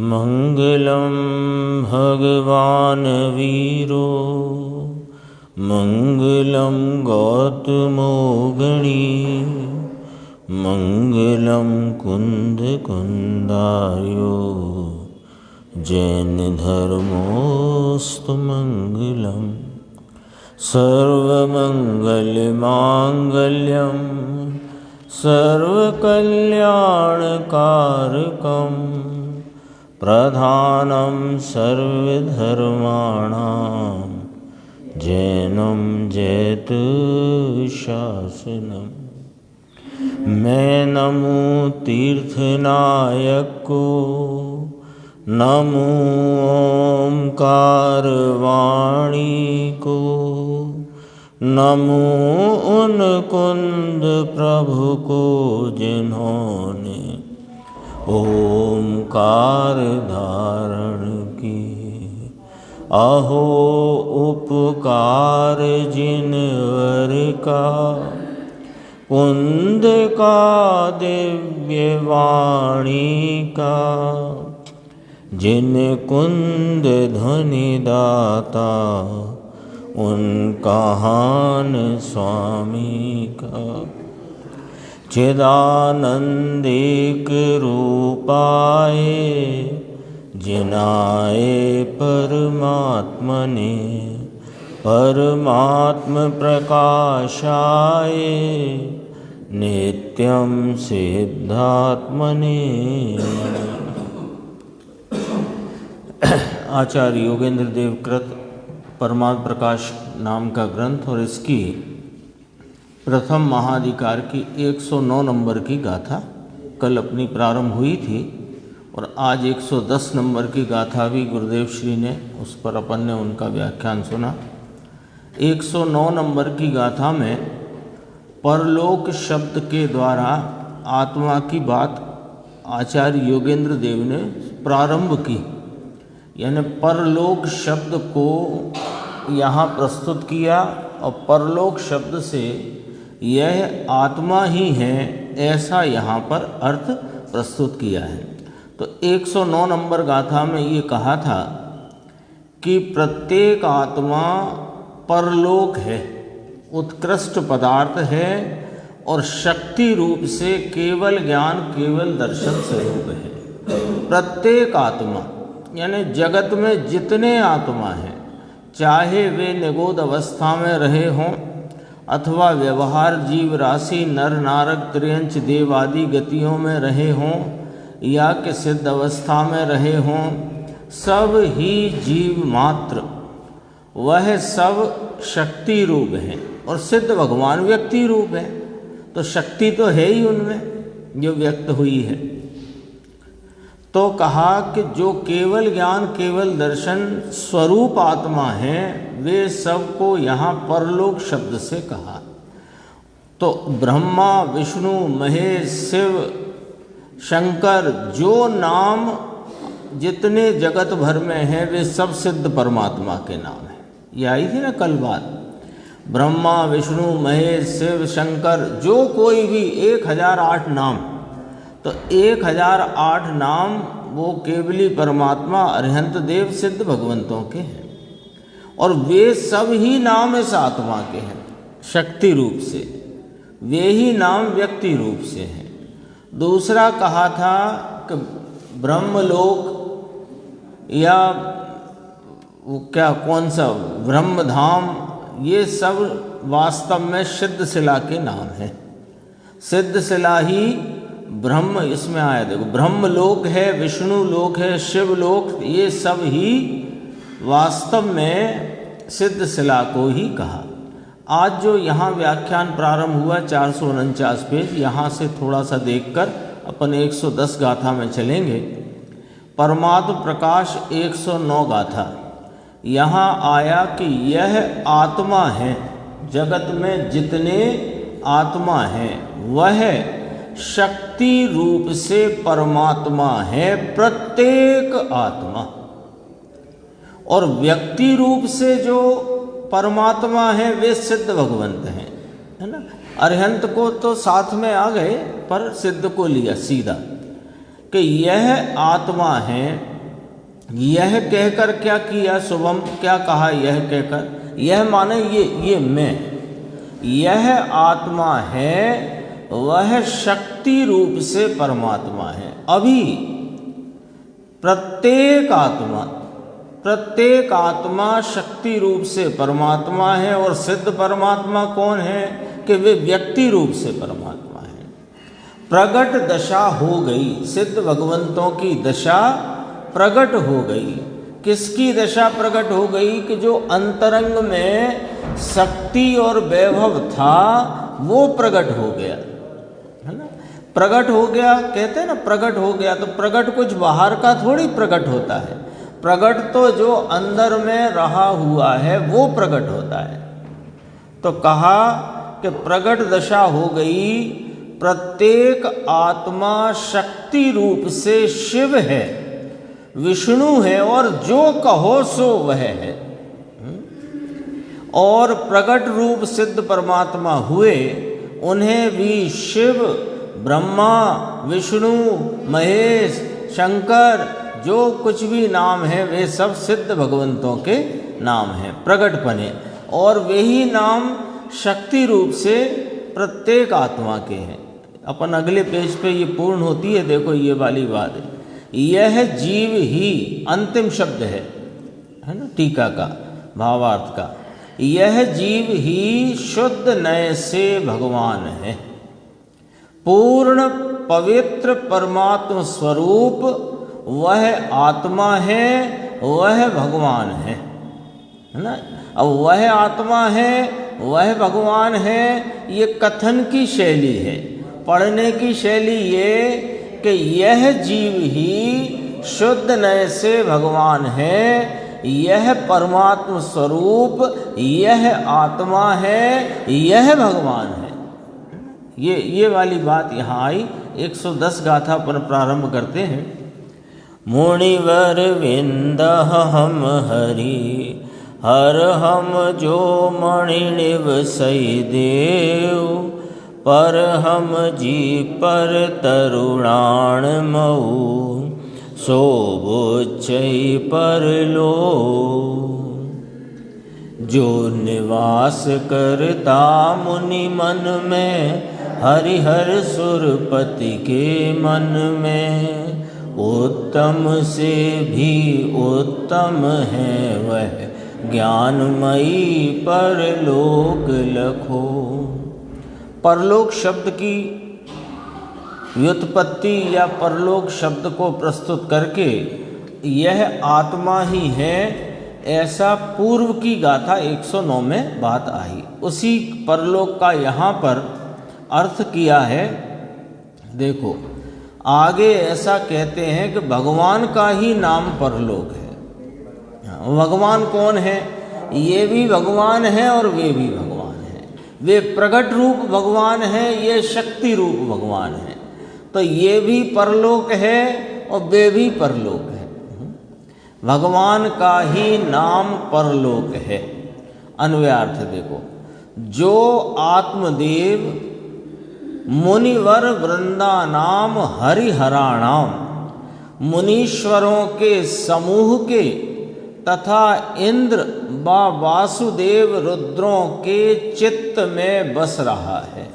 मंगलम भगवान वीरो मंगलम गौतमो गणी मंगलम कुंद कुंदार्यो जैन धर्मोस्तु मंगलम सर्वमंगलमांगल्यम सर्वकल्याणकारकं प्रधानं सर्वधर्माणां जैनं जयतु शासनम्। मैं नमो तीर्थनायक को, नमो ओंकार वाणी को, नमो उन कुंद प्रभु को जिन्होंने ओंकार धारण की। अहो उपकार जिनवर का, कुंद का दिव्य वाणी का, जिन कुंद ध्वनि दाता उनका हान स्वामी का। चिदानंदिक रूपाए जिनाए परमात्मने, परमात्म प्रकाशाए नित्यं सिद्धात्मने। आचार्य योगेंद्र देव कृत परमात्म प्रकाश नाम का ग्रंथ और इसकी प्रथम महाधिकार की 109 नंबर की गाथा कल अपनी प्रारंभ हुई थी और आज 110 नंबर की गाथा भी गुरुदेव श्री ने उस पर अपन ने उनका व्याख्यान सुना। 109 नंबर की गाथा में परलोक शब्द के द्वारा आत्मा की बात आचार्य योगेंद्र देव ने प्रारंभ की, यानी परलोक शब्द को यहाँ प्रस्तुत किया और परलोक शब्द से यह आत्मा ही है ऐसा यहाँ पर अर्थ प्रस्तुत किया है। तो 109 नंबर गाथा में ये कहा था कि प्रत्येक आत्मा परलोक है, उत्कृष्ट पदार्थ है और शक्ति रूप से केवल ज्ञान केवल दर्शन स्वरूप है। प्रत्येक आत्मा यानी जगत में जितने आत्मा हैं, चाहे वे निगोद अवस्था में रहे हों अथवा व्यवहार जीव राशि नर नारक त्रियंच देव आदि गतियों में रहे हों या कि सिद्ध अवस्था में रहे हों, सब ही जीव मात्र, वह सब शक्ति रूप हैं और सिद्ध भगवान व्यक्ति रूप है। तो शक्ति तो है ही उनमें जो व्यक्त हुई है। तो कहा कि जो केवल ज्ञान केवल दर्शन स्वरूप आत्मा है वे सबको यहाँ परलोक शब्द से कहा। तो ब्रह्मा विष्णु महेश शिव शंकर जो नाम जितने जगत भर में हैं वे सब सिद्ध परमात्मा के नाम हैं। ये आई थी ना कल बात, ब्रह्मा विष्णु महेश शिव शंकर जो कोई भी 1008 नाम, तो 1008 नाम वो केवली परमात्मा अरिहंत देव सिद्ध भगवंतों के हैं और वे सब ही नाम इस आत्मा के हैं शक्ति रूप से, वे ही नाम व्यक्ति रूप से हैं। दूसरा कहा था कि ब्रह्मलोक या वो क्या कौन सा ब्रह्मधाम, ये सब वास्तव में सिद्ध शिला के नाम हैं। सिद्ध शिला ही ब्रह्म इसमें आया, देखो ब्रह्मलोक है, विष्णु लोक है, शिवलोक, ये सब ही वास्तव में सिद्ध शिला को ही कहा। आज जो यहाँ व्याख्यान प्रारंभ हुआ 449 पेज, यहाँ से थोड़ा सा देखकर अपन 110 गाथा में चलेंगे। परमात्म प्रकाश 109 गाथा, यहाँ आया कि यह आत्मा है, जगत में जितने आत्मा हैं वह शक्ति रूप से परमात्मा है प्रत्येक आत्मा, और व्यक्ति रूप से जो परमात्मा है वे सिद्ध भगवंत हैं, है ना। अरिहंत को तो साथ में आ गए पर सिद्ध को लिया सीधा। कि यह आत्मा है, यह कहकर क्या किया शुभम, क्या कहा यह कहकर, यह माने ये मैं, यह आत्मा है वह शक्ति रूप से परमात्मा है। अभी प्रत्येक आत्मा शक्ति रूप से परमात्मा है। और सिद्ध परमात्मा कौन है कि वे व्यक्ति रूप से परमात्मा है। प्रगट दशा हो गई, सिद्ध भगवंतों की दशा प्रगट हो गई। किसकी दशा प्रकट हो गई कि जो अंतरंग में शक्ति और वैभव था वो प्रकट हो गया, है ना। प्रकट हो गया कहते हैं ना, प्रकट हो गया, तो प्रकट कुछ बाहर का थोड़ी प्रकट होता है। प्रकट तो जो अंदर में रहा हुआ है वो प्रकट होता है। तो कहा कि प्रकट दशा हो गई, प्रत्येक आत्मा शक्ति रूप से शिव है, विष्णु है, और जो कहो सो वह है। और प्रकट रूप सिद्ध परमात्मा हुए, उन्हें भी शिव, ब्रह्मा, विष्णु, महेश, शंकर, जो कुछ भी नाम है वे सब सिद्ध भगवंतों के नाम हैं, प्रकट बने। और वही नाम शक्ति रूप से प्रत्येक आत्मा के हैं। अपन अगले पेज पे ये पूर्ण होती है, देखो ये वाली बात है। यह जीव ही अंतिम शब्द है ना, टीका का भावार्थ का। यह जीव ही शुद्ध नय से भगवान है, पूर्ण पवित्र परमात्म स्वरूप वह आत्मा है, वह भगवान है ना। अब वह आत्मा है, वह भगवान है, ये कथन की शैली है। पढ़ने की शैली ये कि यह जीव ही शुद्ध नय से भगवान है, यह परमात्म स्वरूप, यह आत्मा है, यह भगवान है। ये वाली बात यहाँ आई। 110 गाथा पर प्रारंभ करते हैं। मुनिवर विंदह हम हरि, हर हम जो मणि निवसई देव, पर हम जी पर तरुणाण मऊ, शोभोच्चई पर लो। जो निवास करता मुनि मन में, हरिहर सुरपति के मन में, उत्तम से भी उत्तम है वह, ज्ञानमयी परलोक लखो। परलोक शब्द की व्युत्पत्ति या परलोक शब्द को प्रस्तुत करके यह आत्मा ही है, ऐसा पूर्व की गाथा 109 में बात आई। उसी परलोक का यहाँ पर अर्थ किया है। देखो आगे ऐसा कहते हैं कि भगवान का ही नाम परलोक है। भगवान कौन है? ये भी भगवान है और वे भी भगवान है। वे प्रकट रूप भगवान है, ये शक्ति रूप भगवान है। तो ये भी परलोक है और वे भी परलोक है। भगवान का ही नाम परलोक है। अन्वयार्थ देखो, जो आत्मदेव मुनिवर वृंदा नाम हरिहराणाम, मुनीश्वरों के समूह के तथा इंद्र व वासुदेव रुद्रों के चित्त में बस रहा है।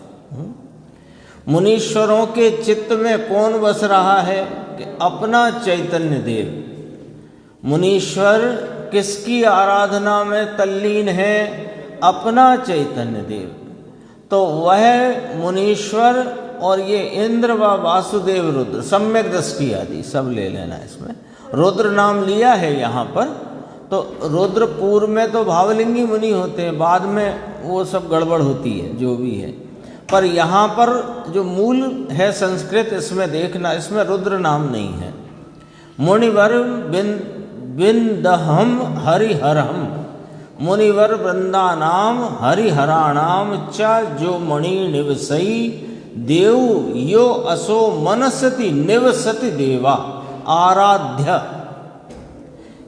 मुनीश्वरों के चित्त में कौन बस रहा है? कि अपना चैतन्य देव। मुनीश्वर किसकी आराधना में तल्लीन है? अपना चैतन्य देव। तो वह मुनीश्वर और ये इंद्र व वासुदेव रुद्र, सम्यक दृष्टि आदि सब ले लेना। इसमें रुद्र नाम लिया है यहाँ पर, तो रुद्र पूर्व में तो भावलिंगी मुनि होते हैं, बाद में वो सब गड़बड़ होती है जो भी है। पर यहाँ पर जो मूल है संस्कृत, इसमें देखना, इसमें रुद्र नाम नहीं है। मुनिवर बिंदहम हरिहरहम, मुनिवर वृंदा नाम हरिहराणाम च जो मणि निवसई देव यो असो मनसति निवसति देवा आराध्य।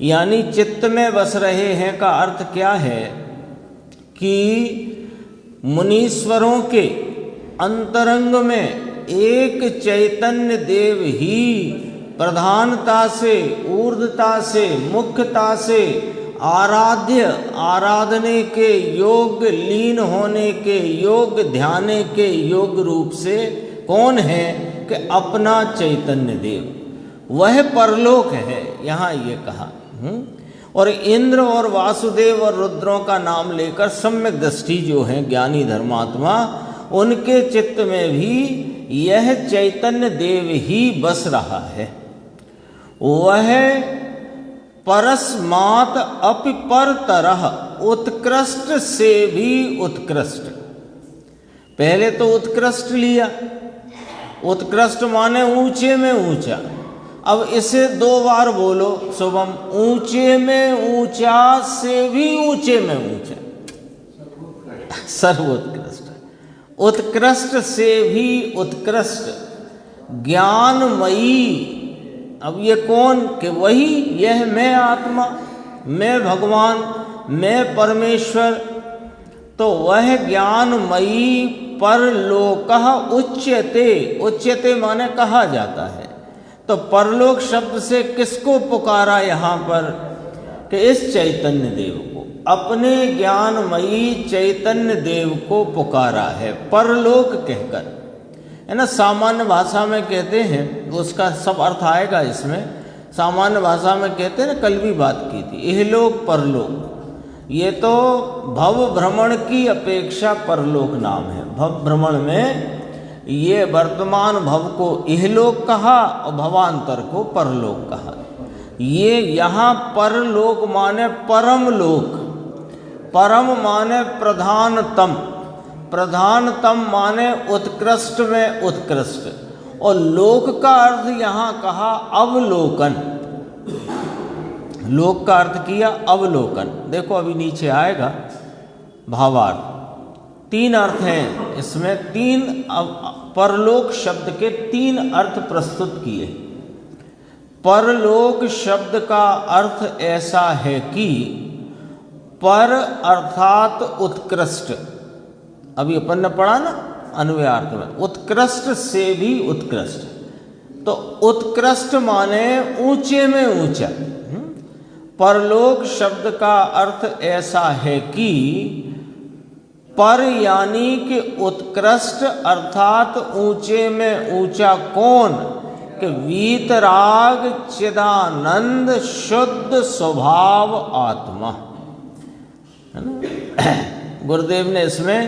यानी चित्त में बस रहे हैं का अर्थ क्या है कि मुनीश्वरों के अंतरंग में एक चैतन्य देव ही प्रधानता से, ऊर्ध्वता से, मुख्यता से आराध्य, आराधने के योग्य, लीन होने के योग्य, ध्याने के योग्य रूप से कौन है कि अपना चैतन्य देव, वह परलोक है, यहाँ ये कहा। और इंद्र और वासुदेव और रुद्रों का नाम लेकर सम्यक दृष्टि जो है ज्ञानी धर्मात्मा, उनके चित्त में भी यह चैतन्य देव ही बस रहा है। वह परस्मात् अपि पर तरह, उत्कृष्ट से भी उत्कृष्ट। पहले तो उत्कृष्ट लिया, उत्कृष्ट माने ऊंचे में ऊंचा। अब इसे 2 बार बोलो शुभम, ऊंचे में ऊंचा से भी ऊंचे में ऊंचा, सर्वोत्कृष्ट, उत्कृष्ट से भी उत्कृष्ट, ज्ञानमयी। अब ये कौन कि वही, यह मैं आत्मा, मैं भगवान, मैं परमेश्वर। तो वह ज्ञानमयी परलोकः उच्यते, उच्यते माने कहा जाता है। तो परलोक शब्द से किसको पुकारा यहाँ पर कि इस चैतन्य देव को, अपने ज्ञानमयी चैतन्य देव को पुकारा है परलोक कहकर, है ना। सामान्य भाषा में कहते हैं, उसका सब अर्थ आएगा इसमें। सामान्य भाषा में कहते हैं ना, कल भी बात की थी, इहलोक परलोक। ये तो भव भ्रमण की अपेक्षा परलोक नाम है। भव भ्रमण में ये वर्तमान भव को इहलोक कहा और भवांतर को परलोक कहा। ये यहाँ परलोक माने परम लोक, परम माने प्रधानतम, प्रधानतम माने उत्कृष्ट में उत्कृष्ट, और लोक का अर्थ यहाँ कहा अवलोकन। लोक का अर्थ किया अवलोकन। देखो अभी नीचे आएगा भावार्थ। 3 अर्थ हैं इसमें, 3 परलोक शब्द के 3 अर्थ प्रस्तुत किए। परलोक शब्द का अर्थ ऐसा है कि पर अर्थात उत्कृष्ट। अभी अपन ने पढ़ा ना अन्वयार्थ में, उत्कृष्ट से भी उत्कृष्ट। तो उत्कृष्ट माने ऊंचे में ऊंचा। परलोक शब्द का अर्थ ऐसा है कि पर यानी कि उत्कृष्ट अर्थात ऊंचे में ऊंचा कौन कि वीतराग चिदानंद शुद्ध स्वभाव आत्मा, है ना। गुरुदेव ने इसमें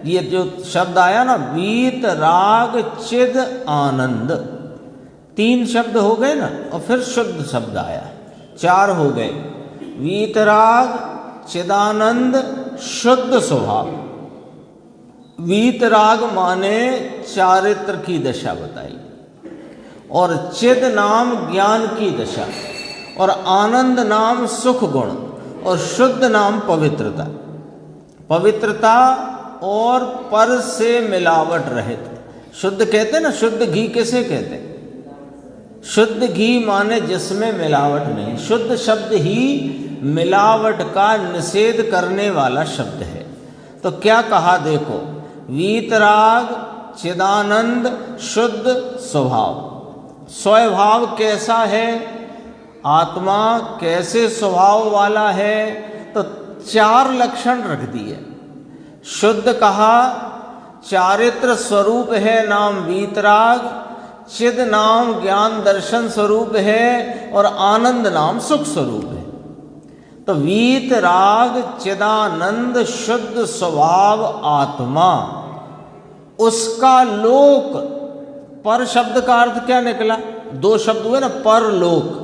ये जो शब्द आया ना, वीतराग चिद आनंद, 3 शब्द हो गए ना, और फिर शुद्ध शब्द आया, 4 हो गए। वीतराग चिदानंद शुद्ध स्वभाव। वीतराग माने चारित्र की दशा बताई, और चिद नाम ज्ञान की दशा, और आनंद नाम सुख गुण, और शुद्ध नाम पवित्रता। पवित्रता और पर से मिलावट रहित। शुद्ध कहते ना, शुद्ध घी किसे कहते? शुद्ध घी माने जिसमें मिलावट नहीं। शुद्ध शब्द ही मिलावट का निषेध करने वाला शब्द है। तो क्या कहा देखो, वीतराग चिदानंद शुद्ध स्वभाव। स्वभाव कैसा है, आत्मा कैसे स्वभाव वाला है, तो 4 लक्षण रख दिए। शुद्ध कहा, चारित्र स्वरूप है नाम वीतराग, चिद नाम ज्ञान दर्शन स्वरूप है, और आनंद नाम सुख स्वरूप है। तो वीतराग चिदानंद शुद्ध स्वभाव आत्मा, उसका लोक। पर शब्द का अर्थ क्या निकला? 2 शब्द हुए ना, परलोक।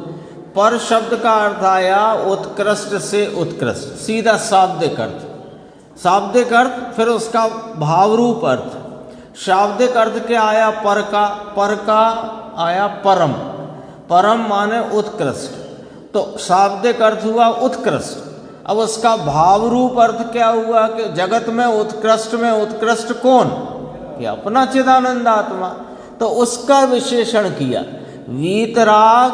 पर शब्द का अर्थ आया उत्कृष्ट से उत्कृष्ट, सीधा शाब्दिक अर्थ। शाब्दिक अर्थ, फिर उसका भावरूप अर्थ। शाब्दिक अर्थ क्या आया? पर का। पर का आया परम। परम माने उत्कृष्ट। तो शाब्दिक अर्थ हुआ उत्कृष्ट। अब उसका भावरूप अर्थ क्या हुआ कि जगत में उत्कृष्ट कौन? कि अपना चिदानंद आत्मा। तो उसका विशेषण किया, वीतराग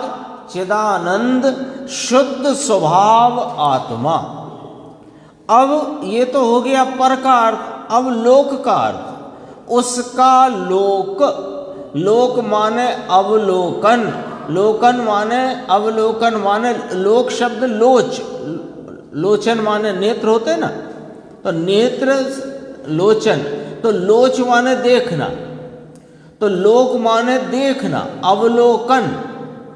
चिदानंद शुद्ध स्वभाव आत्मा। अब ये तो हो गया पर का अर्थ। अब लोक का अर्थ, उसका लोक लोक माने अवलोकन, लोकन माने अवलोकन माने लोक शब्द लोच, लोचन माने नेत्र होते ना, तो नेत्र लोचन, तो लोच माने देखना, तो लोक माने देखना, अवलोकन।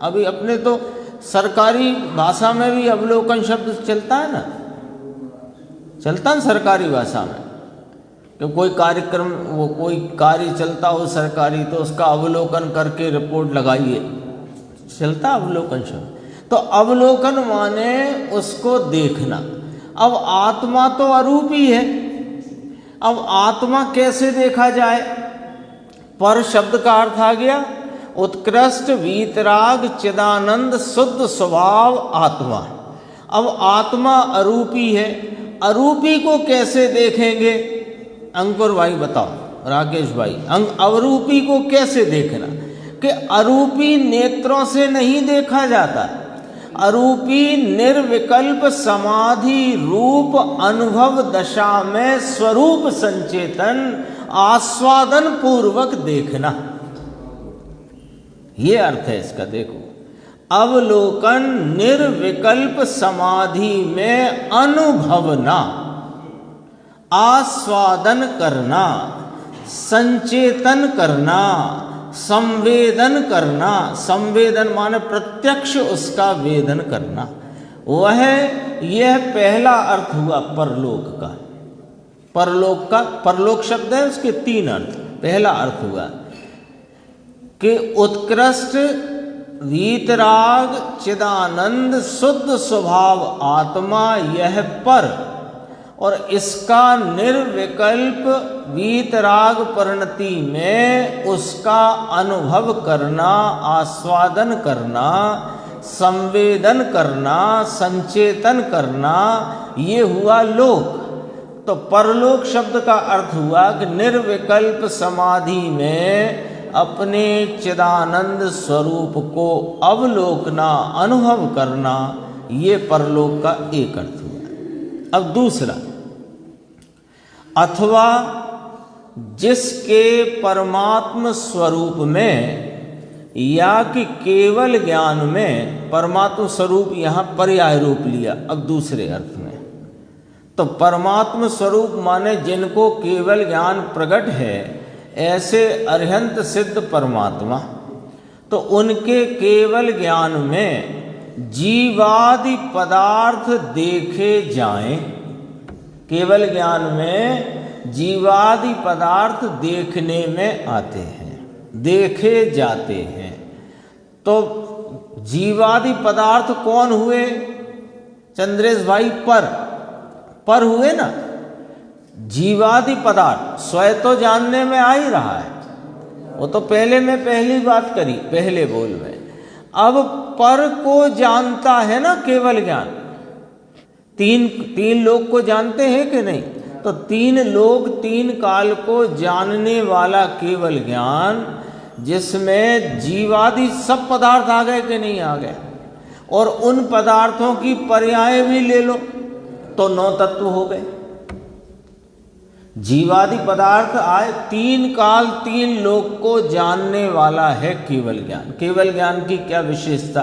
अभी अपने तो सरकारी भाषा में भी अवलोकन शब्द चलता है ना, चलता है सरकारी भाषा में, कि कोई कार्यक्रम, वो कोई कार्य चलता हो सरकारी, तो उसका अवलोकन करके रिपोर्ट लगाइए, चलता अवलोकन शब्द। तो अवलोकन माने उसको देखना। अब आत्मा तो अरूप ही है, अब आत्मा कैसे देखा जाए? पर शब्द का अर्थ आ गया उत्कृष्ट वीतराग चिदानंद शुद्ध स्वभाव आत्मा। अब आत्मा अरूपी है, अरूपी को कैसे देखेंगे? अंकुर भाई बताओ, राकेश भाई, अरूपी को कैसे देखना? कि अरूपी नेत्रों से नहीं देखा जाता, अरूपी निर्विकल्प समाधि रूप अनुभव दशा में स्वरूप संचेतन आस्वादन पूर्वक देखना, ये अर्थ है इसका। देखो, अवलोकन निर्विकल्प समाधि में अनुभवना, आस्वादन करना, संचेतन करना, संवेदन करना, संवेदन माने प्रत्यक्ष उसका वेदन करना, वह यह पहला अर्थ हुआ परलोक का। परलोक का, परलोक शब्द है, उसके तीन अर्थ। पहला अर्थ हुआ कि उत्कृष्ट वीतराग चिदानंद शुद्ध स्वभाव आत्मा यह पर, और इसका निर्विकल्प वीतराग परिणति में उसका अनुभव करना, आस्वादन करना, संवेदन करना, संचेतन करना, ये हुआ लोक। तो परलोक शब्द का अर्थ हुआ कि निर्विकल्प समाधि में अपने चिदानंद स्वरूप को अवलोकना, अनुभव करना, ये परलोक का एक अर्थ हुआ। अब दूसरा, अथवा जिसके परमात्म स्वरूप में या कि केवल ज्ञान में, परमात्म स्वरूप यहाँ पर्याय रूप लिया अब दूसरे अर्थ में। तो परमात्म स्वरूप माने जिनको केवल ज्ञान प्रकट है, ऐसे अरिहंत सिद्ध परमात्मा, तो उनके केवल ज्ञान में जीवादि पदार्थ देखे जाएं, केवल ज्ञान में जीवादि पदार्थ देखने में आते हैं, देखे जाते हैं। तो जीवादि पदार्थ कौन हुए चंद्रेश भाई? पर हुए ना। जीवादि पदार्थ स्वयं तो जानने में आ ही रहा है, वो तो पहले मैं पहली बात करी पहले बोल में। अब पर को जानता है ना केवल ज्ञान। तीन लोग को जानते हैं कि नहीं? तो तीन लोग, तीन काल को जानने वाला केवल ज्ञान, जिसमें जीवादि सब पदार्थ आ गए कि नहीं आ गए, और उन पदार्थों की पर्याय भी ले लो तो 9 तत्व हो गए। जीवादि पदार्थ आए, तीन काल तीन लोक को जानने वाला है केवल ज्ञान। केवल ज्ञान की क्या विशेषता?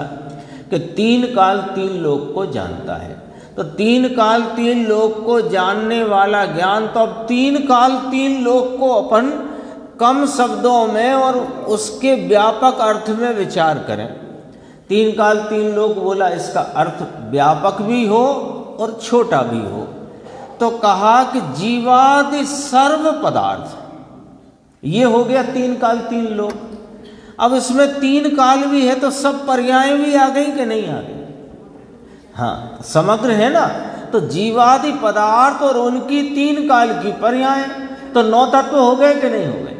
कि तीन काल तीन लोक को जानता है। तो तीन काल तीन लोक को जानने वाला ज्ञान, तो अब तीन काल तीन लोक को अपन कम शब्दों में और उसके व्यापक अर्थ में विचार करें। तीन काल तीन लोक बोला, इसका अर्थ व्यापक भी हो और छोटा भी हो। तो कहा कि जीवादि सर्व पदार्थ, ये हो गया तीन काल तीन लोक। अब इसमें तीन काल भी है तो सब पर्याय भी आ गई कि नहीं आ गई? हाँ, समग्र है ना। तो जीवादि पदार्थ और उनकी तीन काल की पर्याय, तो 9 तत्व हो गए कि नहीं हो गए?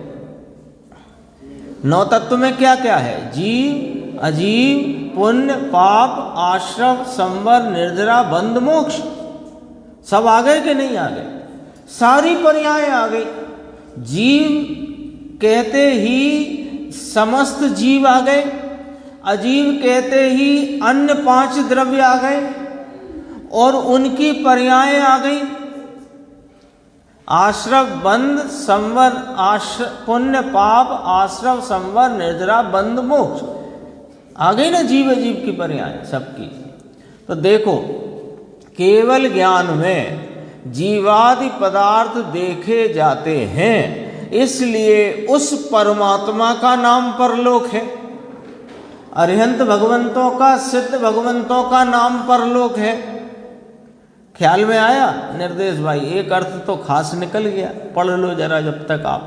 9 तत्व में क्या क्या है? जीव, अजीव, पुण्य, पाप, आश्रव, संवर, निर्जरा, बंध, मोक्ष, सब आ गए कि नहीं आ गए? सारी पर्याय आ गई। जीव कहते ही समस्त जीव आ गए, अजीव कहते ही अन्य 5 द्रव्य आ गए और उनकी पर्याय आ गई। आश्रव बंध संवर पुण्य पाप आश्रव संवर निर्जरा बंध मोक्ष। आ गई ना जीव जीव की पर्याय सबकी। तो देखो केवल ज्ञान में जीवादि पदार्थ देखे जाते हैं, इसलिए उस परमात्मा का नाम परलोक है। अरिहंत भगवंतों का, सिद्ध भगवंतों का नाम परलोक है। ख्याल में आया निर्देश भाई? एक अर्थ तो खास निकल गया, पढ़ लो जरा जब तक आप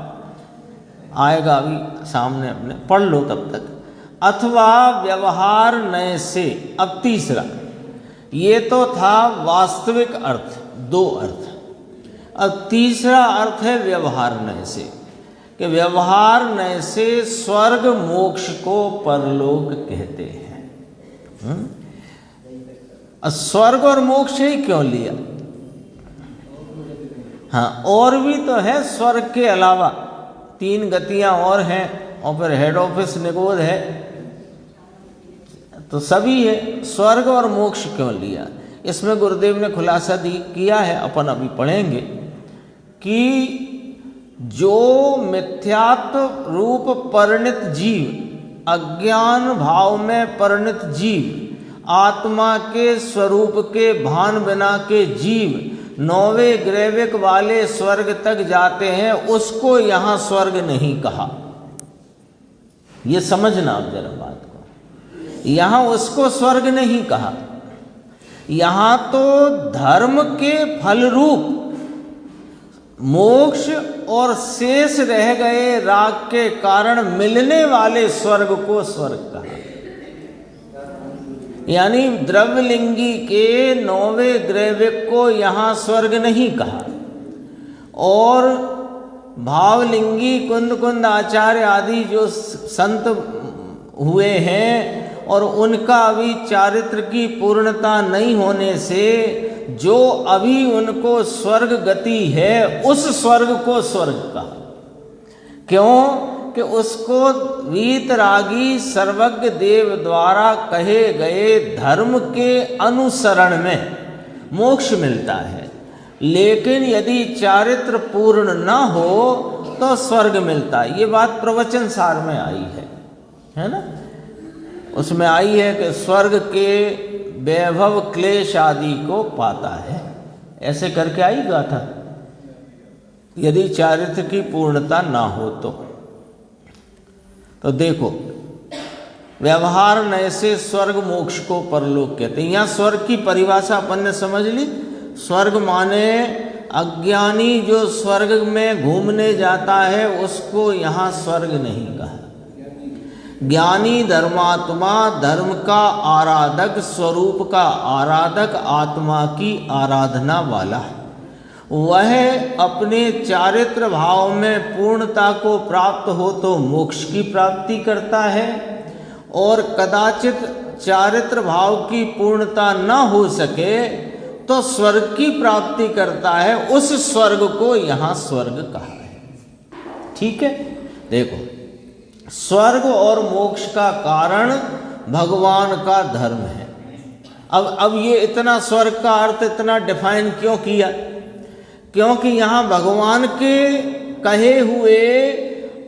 आएगा अभी सामने अपने, पढ़ लो तब तक। अथवा व्यवहार नय से, अब तीसरा, ये तो था वास्तविक अर्थ, दो अर्थ। अब तीसरा अर्थ है व्यवहार नय से, कि व्यवहार नय से स्वर्ग मोक्ष को परलोक कहते हैं। स्वर्ग और मोक्ष ही क्यों लिया? हाँ, और भी तो है स्वर्ग के अलावा, 3 गतियां और हैं, और फिर हेड ऑफिस निगोद है, तो सभी है। स्वर्ग और मोक्ष क्यों लिया? इसमें गुरुदेव ने खुलासा किया है, अपन अभी पढ़ेंगे, कि जो मिथ्यात्व रूप परिणित जीव, अज्ञान भाव में परिणित जीव, आत्मा के स्वरूप के भान बिना के जीव 9वें ग्रैविक वाले स्वर्ग तक जाते हैं, उसको यहाँ स्वर्ग नहीं कहा। ये समझना आप जरा बात को, यहाँ उसको स्वर्ग नहीं कहा। यहाँ तो धर्म के फल रूप मोक्ष और शेष रह गए राग के कारण मिलने वाले स्वर्ग को स्वर्ग कहा। यानी द्रव्यलिंगी के 9वें ग्रैविक को यहाँ स्वर्ग नहीं कहा, और भावलिंगी कुंद कुंद आचार्य आदि जो संत हुए हैं, और उनका अभी चारित्र की पूर्णता नहीं होने से जो अभी उनको स्वर्ग गति है, उस स्वर्ग को स्वर्ग कहा। क्यों? कि उसको वीतरागी सर्वज्ञ देव द्वारा कहे गए धर्म के अनुसरण में मोक्ष मिलता है, लेकिन यदि चारित्र पूर्ण न हो तो स्वर्ग मिलता है। ये बात प्रवचन सार में आई है ना? उसमें आई है कि स्वर्ग के वैभव क्लेश आदि को पाता है, ऐसे करके आई गाथा, यदि चारित्र की पूर्णता ना हो तो देखो व्यवहार नय से स्वर्ग मोक्ष को परलोक कहते हैं। यहाँ स्वर्ग की परिभाषा अपन ने समझ ली। स्वर्ग माने अज्ञानी जो स्वर्ग में घूमने जाता है उसको यहाँ स्वर्ग नहीं कहा। ज्ञानी धर्मात्मा, धर्म का आराधक, स्वरूप का आराधक, आत्मा की आराधना वाला, वह अपने चारित्र भाव में पूर्णता को प्राप्त हो तो मोक्ष की प्राप्ति करता है, और कदाचित चारित्र भाव की पूर्णता न हो सके तो स्वर्ग की प्राप्ति करता है। उस स्वर्ग को यहाँ स्वर्ग कहा है। ठीक है, देखो स्वर्ग और मोक्ष का कारण भगवान का धर्म है। अब ये इतना स्वर्ग का अर्थ इतना डिफाइन क्यों किया? क्योंकि यहाँ भगवान के कहे हुए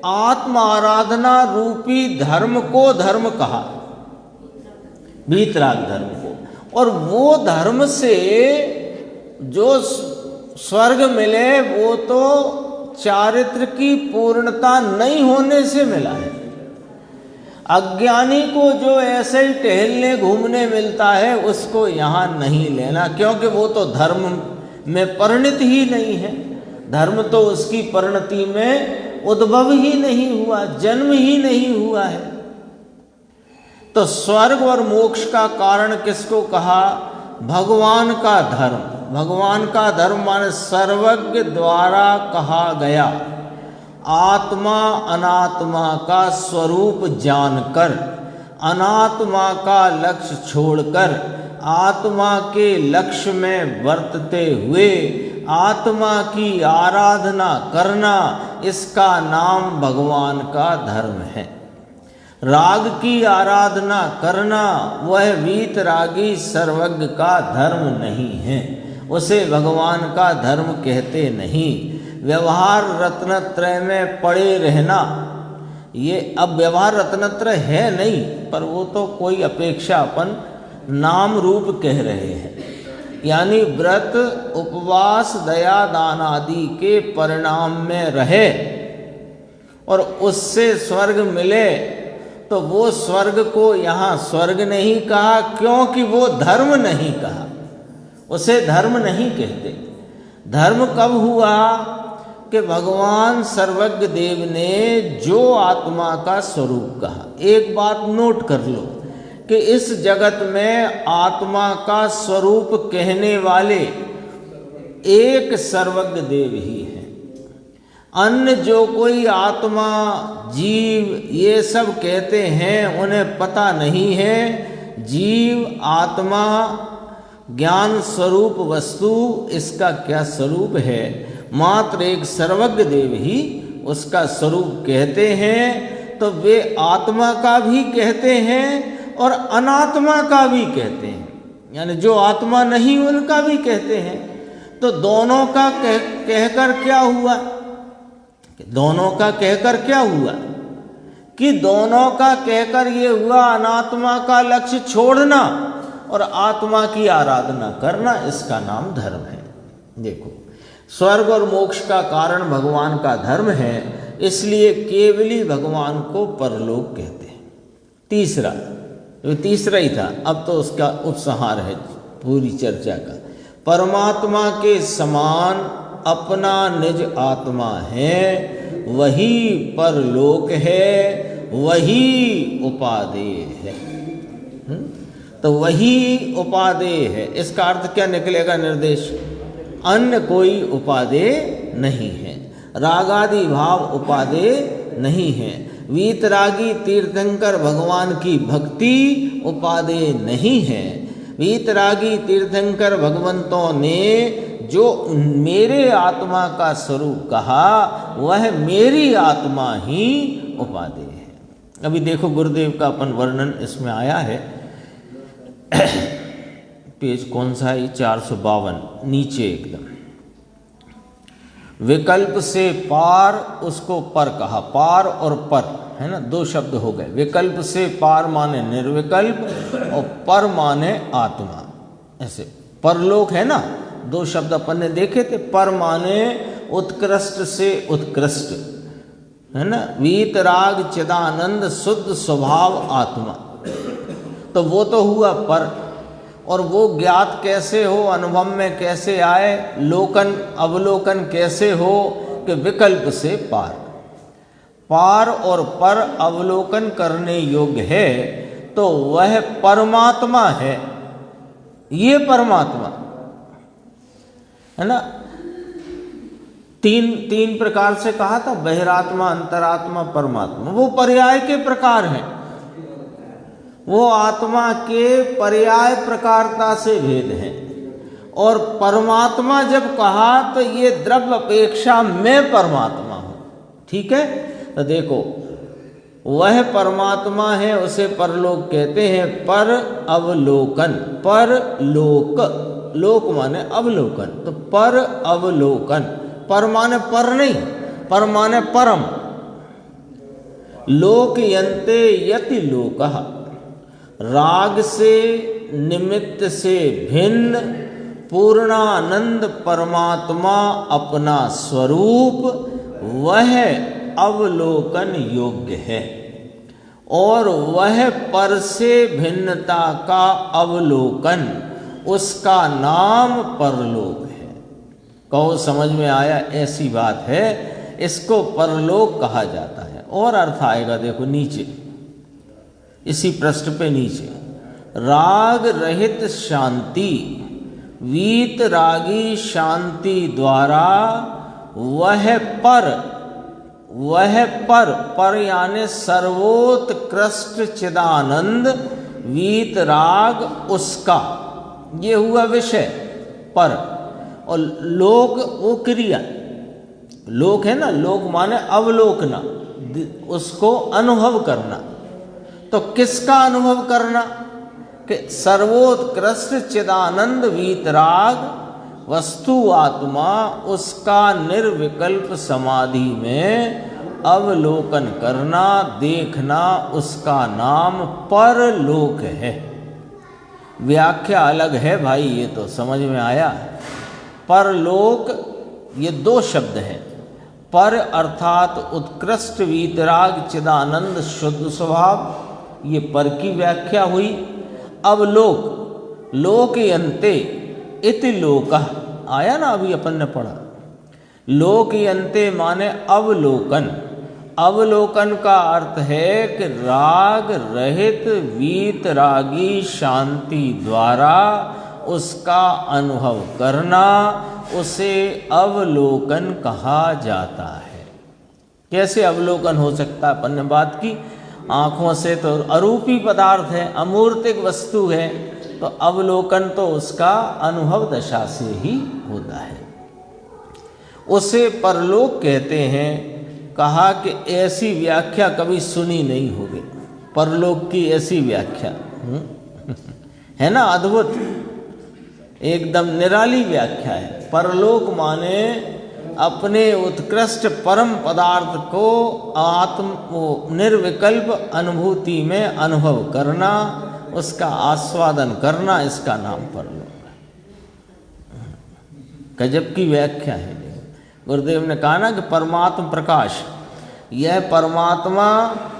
आत्म आराधना रूपी धर्म को धर्म कहा, वीतराग धर्म को, और वो धर्म से जो स्वर्ग मिले वो तो चारित्र की पूर्णता नहीं होने से मिला है। अज्ञानी को जो ऐसे ही टहलने घूमने मिलता है उसको यहाँ नहीं लेना, क्योंकि वो तो धर्म में परिणित ही नहीं है। धर्म तो उसकी परिणति में उद्भव ही नहीं हुआ, जन्म ही नहीं हुआ है। तो स्वर्ग और मोक्ष का कारण किसको कहा? भगवान का धर्म। भगवान का धर्म माने सर्वज्ञ द्वारा कहा गया, आत्मा अनात्मा का स्वरूप जानकर, अनात्मा का लक्ष्य छोड़कर आत्मा के लक्ष्य में वर्तते हुए आत्मा की आराधना करना, इसका नाम भगवान का धर्म है। राग की आराधना करना वह वीतरागी सर्वज्ञ का धर्म नहीं है, उसे भगवान का धर्म कहते नहीं। व्यवहार रत्नत्रय में पड़े रहना, ये अब व्यवहार रत्नत्रय है नहीं, पर वो तो कोई अपेक्षा अपन नाम रूप कह रहे हैं। यानी व्रत उपवास दया दान आदि के परिणाम में रहे और उससे स्वर्ग मिले, तो वो स्वर्ग को यहाँ स्वर्ग नहीं कहा, क्योंकि वो धर्म नहीं कहा, उसे धर्म नहीं कहते। धर्म कब हुआ कि भगवान सर्वज्ञ देव ने जो आत्मा का स्वरूप कहा। एक बात नोट कर लो कि इस जगत में आत्मा का स्वरूप कहने वाले एक सर्वज्ञ देव ही है। अन्य जो कोई आत्मा जीव ये सब कहते हैं, उन्हें पता नहीं है जीव आत्मा ज्ञान स्वरूप वस्तु इसका क्या स्वरूप है। मात्र एक सर्वज्ञ देव ही उसका स्वरूप कहते हैं। तो वे आत्मा का भी कहते हैं और अनात्मा का भी कहते हैं, यानी जो आत्मा नहीं उनका भी कहते हैं। तो दोनों का कहकर क्या हुआ, दोनों का कहकर क्या हुआ कि दोनों का कहकर ये हुआ अनात्मा का लक्ष्य छोड़ना और आत्मा की आराधना करना, इसका नाम धर्म है। देखो, स्वर्ग और मोक्ष का कारण भगवान का धर्म है, इसलिए केवली भगवान को परलोक कहते हैं। तीसरा, वो तीसरा ही था, अब तो उसका उपसंहार है पूरी चर्चा का। परमात्मा के समान अपना निज आत्मा है, वही परलोक है, वही उपादेय है। तो वही उपादेय है, इसका अर्थ क्या निकलेगा निर्देश? अन्य कोई उपादेय नहीं है, रागादि भाव उपादेय नहीं है। वीतरागी तीर्थंकर भगवान की भक्ति उपादेय नहीं है। वीतरागी तीर्थंकर भगवंतों ने जो मेरे आत्मा का स्वरूप कहा, वह मेरी आत्मा ही उपादेय है। अभी देखो गुरुदेव का अपन वर्णन इसमें आया है, पेज कौन सा है? 452 नीचे एकदम। विकल्प से पार, उसको पर कहा, पार और पर है ना, दो शब्द हो गए। विकल्प से पार माने निर्विकल्प और पर माने आत्मा। ऐसे परलोक है ना, दो शब्द अपन ने देखे थे। पर माने उत्कृष्ट से उत्कृष्ट है ना, वीतराग चिदानंद शुद्ध स्वभाव आत्मा, तो वो तो हुआ पर। और वो ज्ञात कैसे हो, अनुभव में कैसे आए, लोकन अवलोकन कैसे हो कि विकल्प से पार। पार और पर अवलोकन करने योग्य है, तो वह परमात्मा है। ये परमात्मा है ना, तीन प्रकार से कहा था, बहिरात्मा, अंतरात्मा, परमात्मा। वो पर्याय के प्रकार हैं, वो आत्मा के पर्याय प्रकारता से भेद है। और परमात्मा जब कहा तो ये द्रव्य अपेक्षा में परमात्मा हूं, ठीक है। तो देखो, वह परमात्मा है, उसे परलोक कहते हैं। पर अवलोकन, पर लोक, लोक माने अवलोकन, तो पर अवलोकन। पर माने पर नहीं, पर माने परम। लोक यन्ते यति लोकः, राग से निमित्त से भिन्न पूर्णानंद परमात्मा अपना स्वरूप, वह अवलोकन योग्य है। और वह पर से भिन्नता का अवलोकन, उसका नाम परलोक है। कहो समझ में आया? ऐसी बात है, इसको परलोक कहा जाता है। और अर्थ आएगा, देखो नीचे इसी पृष्ठ पे नीचे, राग रहित शांति, वीत रागी शांति द्वारा वह पर यानी सर्वोत्कृष्ट चिदानंद वीत राग उसका, ये हुआ विषय पर। और लोक वो क्रिया, लोक है ना, लोक माने अवलोकना, उसको अनुभव करना। तो किसका अनुभव करना? कि सर्वोत्कृष्ट चिदानंद वीतराग वस्तु आत्मा उसका निर्विकल्प समाधि में अवलोकन करना, देखना, उसका नाम परलोक है। व्याख्या अलग है भाई, ये तो समझ में आया। परलोक ये दो शब्द हैं। पर अर्थात उत्कृष्ट वीतराग चिदानंद शुद्ध स्वभाव, ये पर की व्याख्या हुई। अब लोक, लोकयन्ते इति लोकः आया ना, अभी अपन ने पढ़ा। लोकयन्ते माने अवलोकन। अवलोकन का अर्थ है कि राग रहित वीतरागी शांति द्वारा उसका अनुभव करना, उसे अवलोकन कहा जाता है। कैसे अवलोकन हो सकता है? अपन ने बात की, आँखों से तो अरूपी पदार्थ है, अमूर्तिक वस्तु है, तो अवलोकन तो उसका अनुभव दशा से ही होता है। उसे परलोक कहते हैं। कहा कि ऐसी व्याख्या कभी सुनी नहीं होगी, परलोक की ऐसी व्याख्या है ना, अद्भुत, एकदम निराली व्याख्या है। परलोक माने अपने उत्कृष्ट परम पदार्थ को आत्म निर्विकल्प अनुभूति में अनुभव करना, उसका आस्वादन करना, इसका नाम परलोक है। गजब की व्याख्या है। गुरुदेव ने कहा ना कि परमात्मा प्रकाश, यह परमात्मा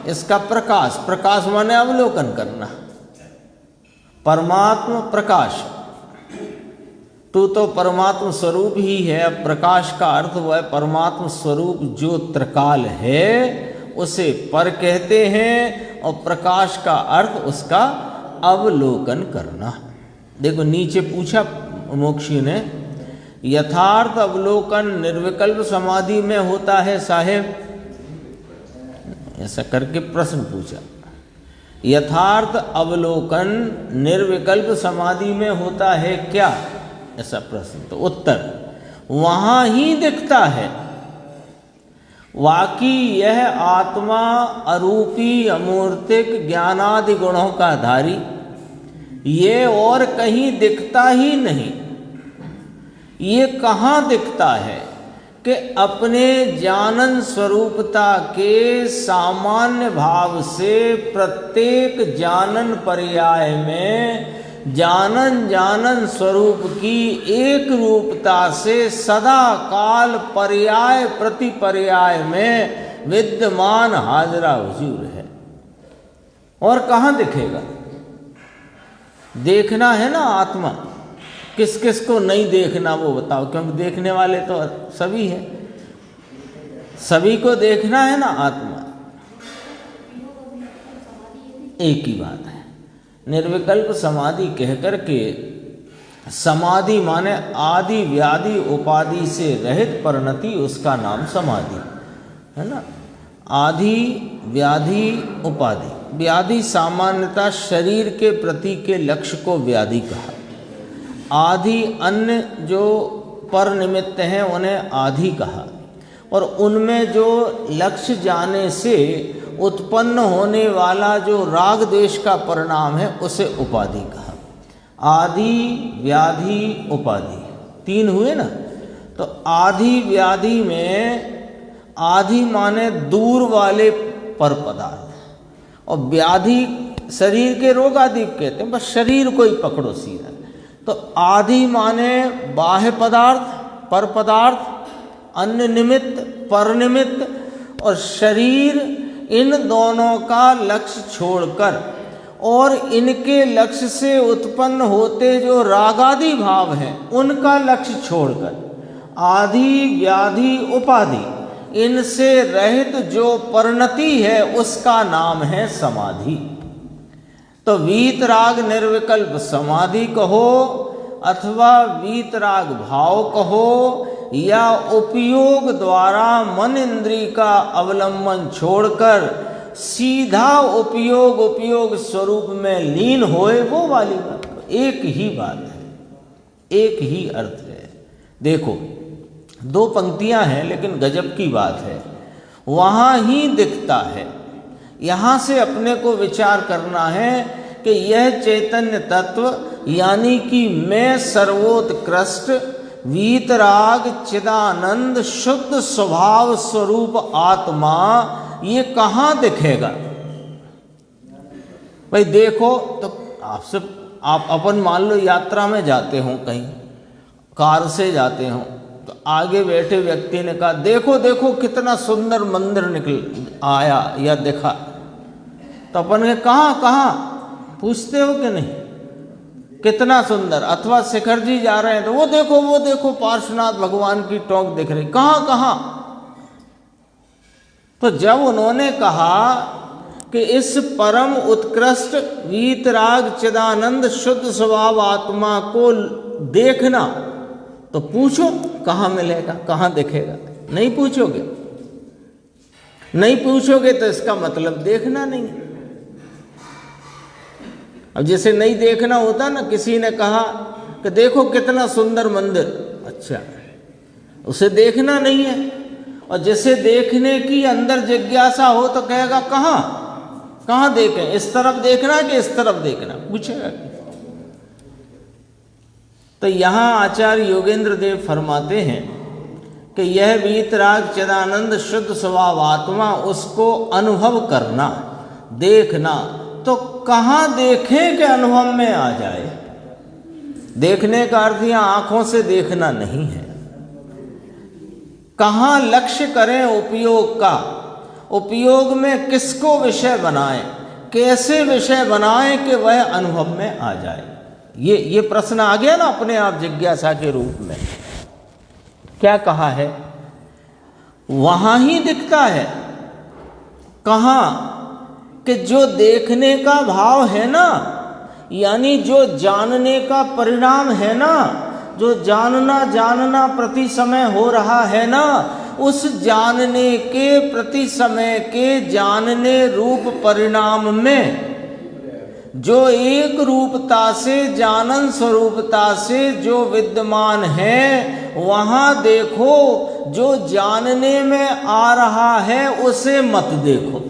इसका प्रकाश, प्रकाश माने अवलोकन करना। परमात्मा प्रकाश, तू तो परमात्मा स्वरूप ही है। अब प्रकाश का अर्थ हुआ है परमात्मा स्वरूप जो त्रिकाल है, उसे पर कहते हैं, और प्रकाश का अर्थ उसका अवलोकन करना। देखो नीचे पूछा मोक्षी ने, यथार्थ अवलोकन निर्विकल्प समाधि में होता है साहेब? ऐसा करके प्रश्न पूछा। यथार्थ अवलोकन निर्विकल्प समाधि में होता है क्या, ऐसा प्रश्न। तो उत्तर, वहां ही दिखता है। वाकई यह आत्मा अरूपी अमूर्तिक ज्ञानादि गुणों का धारी, ये और कहीं दिखता ही नहीं। ये कहाँ दिखता है कि अपने जानन स्वरूपता के सामान्य भाव से प्रत्येक जानन पर्याय में जानन जानन स्वरूप की एक रूपता से सदा काल पर्याय प्रति पर्याय में विद्यमान हाजरा हुजूर है। और कहाँ दिखेगा? देखना है ना आत्मा, किस किस को नहीं देखना वो बताओ, क्योंकि देखने वाले तो सभी हैं, सभी को देखना है ना आत्मा। एक ही बात है। निर्विकल्प समाधि कहकर के, समाधि माने आदि व्याधि उपाधि से रहित परिणति, उसका नाम समाधि है ना। आदि व्याधि उपाधि, व्याधि सामान्यतः शरीर के प्रति के लक्ष्य को व्याधि कहा। आदि अन्य जो पर निमित्त हैं उन्हें आदि कहा, और उनमें जो लक्ष्य जाने से उत्पन्न होने वाला जो राग देश का परिणाम है उसे उपाधि कहा। आदि व्याधि उपाधि तीन हुए ना। तो आदि व्याधि में आदि माने दूर वाले पर पदार्थ, और व्याधि शरीर के रोग आदि कहते हैं, बस शरीर को ही पकड़ो सीधा। तो आदि माने बाह्य पदार्थ, पर पदार्थ, अन्य निमित्त, पर निमित्त, और शरीर, इन दोनों का लक्ष्य छोड़कर और इनके लक्ष्य से उत्पन्न होते जो रागादि भाव हैं उनका लक्ष्य छोड़कर आदि व्याधि उपाधि, इनसे रहित जो परिणति है उसका नाम है समाधि। तो वीतराग निर्विकल्प समाधि कहो, अथवा वीतराग भाव कहो, या उपयोग द्वारा मन इंद्रिय का अवलंबन छोड़कर सीधा उपयोग स्वरूप में लीन होए, वो वाली बात, एक ही बात है, एक ही अर्थ है। देखो दो पंक्तियां हैं लेकिन गजब की बात है। वहाँ ही दिखता है, यहाँ से अपने को विचार करना है कि यह चैतन्य तत्व यानी कि मैं सर्वोत्कृष्ट, वीतराग चिदानंद शुद्ध स्वभाव स्वरूप आत्मा ये कहाँ दिखेगा? भाई देखो, तो आपसे आप अपन मान लो यात्रा में जाते हो, कहीं कार से जाते हो, तो आगे बैठे व्यक्ति ने कहा देखो देखो कितना सुंदर मंदिर निकल आया या दिखा, तो अपन ने कहाँ कहाँ पूछते हो कि नहीं, कितना सुंदर। अथवा शिखर जी जा रहे हैं तो वो देखो पार्श्वनाथ भगवान की टोंक दिख रही, कहाँ कहाँ। तो जब उन्होंने कहा कि इस परम उत्कृष्ट वीतराग चिदानंद शुद्ध स्वभाव आत्मा को देखना, तो पूछो कहाँ मिलेगा, कहाँ दिखेगा? नहीं पूछोगे, नहीं पूछोगे तो इसका मतलब देखना नहीं है। अब जैसे नहीं देखना होता ना, किसी ने कहा कि देखो कितना सुंदर मंदिर, अच्छा उसे देखना नहीं है। और जिसे देखने की अंदर जिज्ञासा हो तो कहेगा कहाँ कहाँ देखें, इस तरफ देखना कि इस तरफ देखना, पूछेगा। तो यहाँ आचार्य योगेंद्र देव फरमाते हैं कि यह वीतराग चिदानंद शुद्ध स्वभाव आत्मा, उसको अनुभव करना, देखना, तो कहाँ देखें कि अनुभव में आ जाए। देखने का अर्थ यहाँ आंखों से देखना नहीं है। कहाँ लक्ष्य करें उपयोग का, उपयोग में किसको विषय बनाएं, कैसे विषय बनाएं कि वह अनुभव में आ जाए। ये प्रश्न आ गया ना अपने आप जिज्ञासा के रूप में। क्या कहा है? वहां ही दिखता है। कहाँ? कि जो देखने का भाव है ना, यानी जो जानने का परिणाम है ना, जो जानना प्रति समय हो रहा है ना, उस जानने के प्रति समय के जानने रूप परिणाम में जो एक रूपता से, जानन स्वरूपता से जो विद्यमान है, वहां देखो। जो जानने में आ रहा है उसे मत देखो।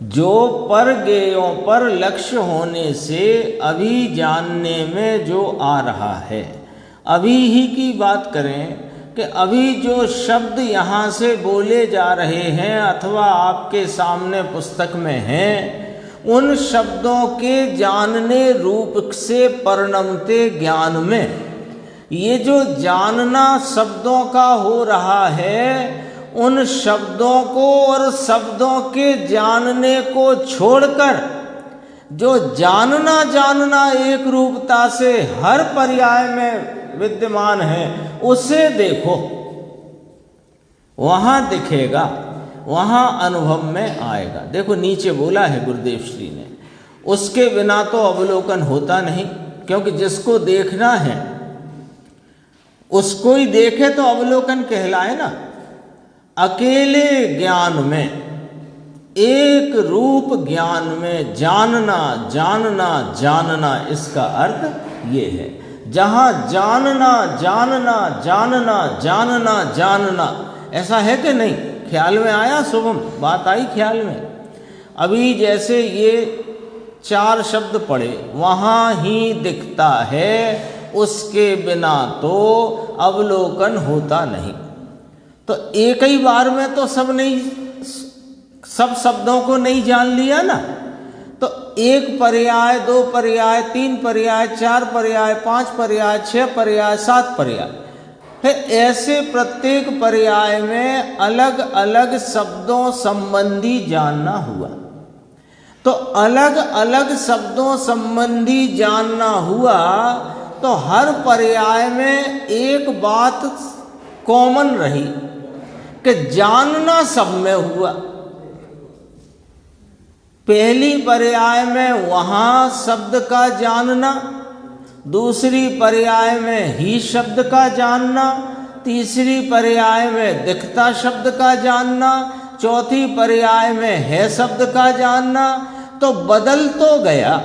जो पर गेयों पर लक्ष्य होने से अभी जानने में जो आ रहा है, अभी ही की बात करें कि अभी जो शब्द यहाँ से बोले जा रहे हैं अथवा आपके सामने पुस्तक में हैं, उन शब्दों के जानने रूप से परिणमते ज्ञान में, ये जो जानना शब्दों का हो रहा है, उन शब्दों को और शब्दों के जानने को छोड़कर जो जानना एक रूपता से हर पर्याय में विद्यमान है, उसे देखो। वहां दिखेगा, वहां अनुभव में आएगा। देखो नीचे बोला है गुरुदेव श्री ने, उसके बिना तो अवलोकन होता नहीं, क्योंकि जिसको देखना है उसको ही देखे तो अवलोकन कहलाए ना। अकेले ज्ञान में, एक रूप ज्ञान में जानना, इसका अर्थ ये है। जहां जानना, ऐसा है कि नहीं? ख्याल में आया शुभम? बात आई ख्याल में? अभी जैसे ये 4 शब्द पढ़े, वहां ही दिखता है, उसके बिना तो अवलोकन होता नहीं। तो एक ही बार में तो सब शब्दों को नहीं जान लिया ना। तो 1 पर्याय, 2 पर्याय, 3 पर्याय, 4 पर्याय, 5 पर्याय, 6 पर्याय, 7 पर्याय, फिर ऐसे प्रत्येक पर्याय में अलग अलग शब्दों संबंधी जानना हुआ। तो अलग अलग शब्दों संबंधी जानना हुआ, तो हर पर्याय में एक बात कॉमन रही कि जानना सब में हुआ। पहली पर्याय में वहां शब्द का जानना, दूसरी पर्याय में ही शब्द का जानना, तीसरी पर्याय में दिखता शब्द का जानना, चौथी पर्याय में है शब्द का जानना। तो बदल तो गया,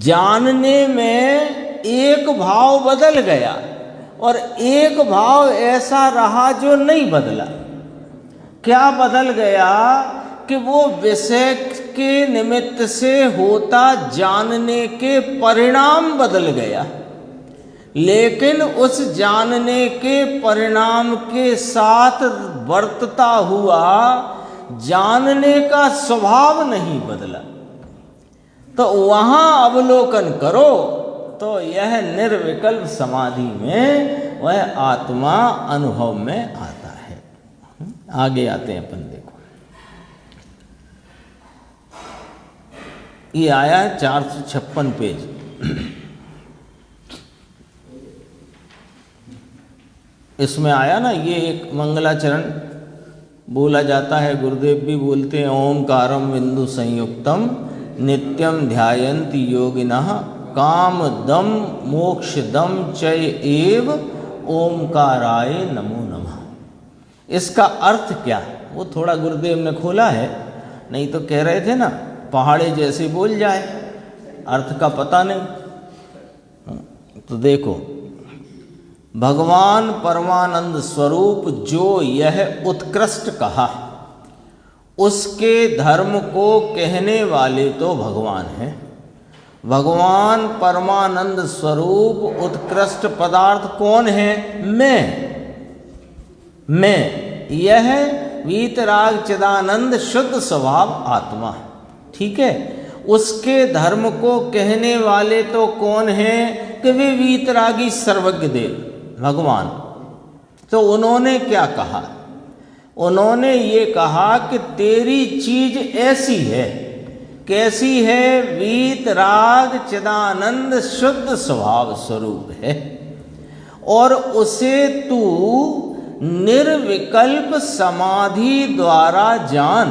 जानने में एक भाव बदल गया और एक भाव ऐसा रहा जो नहीं बदला। क्या बदल गया? कि वो विषय के निमित्त से होता जानने के परिणाम बदल गया। लेकिन उस जानने के परिणाम के साथ वर्तता हुआ जानने का स्वभाव नहीं बदला। तो वहाँ अवलोकन करो तो यह निर्विकल्प समाधि में वह आत्मा अनुभव में आता है। आगे आते हैं अपन, देखो ये आया 456 पेज। इसमें आया ना, ये एक मंगलाचरण बोला जाता है, गुरुदेव भी बोलते हैं, ओमकारम बिंदु संयुक्तम नित्यम ध्यायन्ति योगिनः काम दम मोक्ष दम चय एव ओमकाराय नमो नमः। इसका अर्थ क्या, वो थोड़ा गुरुदेव ने खोला है, नहीं तो कह रहे थे ना पहाड़े जैसे बोल जाए, अर्थ का पता नहीं। तो देखो, भगवान परमानंद स्वरूप जो यह उत्कृष्ट कहा, उसके धर्म को कहने वाले तो भगवान हैं। भगवान परमानंद स्वरूप उत्कृष्ट पदार्थ कौन है? मैं यह वीतराग चिदानंद शुद्ध स्वभाव आत्मा, ठीक है। उसके धर्म को कहने वाले तो कौन हैं? कि वे वीतरागी सर्वज्ञ देव भगवान। तो उन्होंने क्या कहा? उन्होंने ये कहा कि तेरी चीज ऐसी है, कैसी है? वीतराग चिदानंद शुद्ध स्वभाव स्वरूप है, और उसे तू निर्विकल्प समाधि द्वारा जान।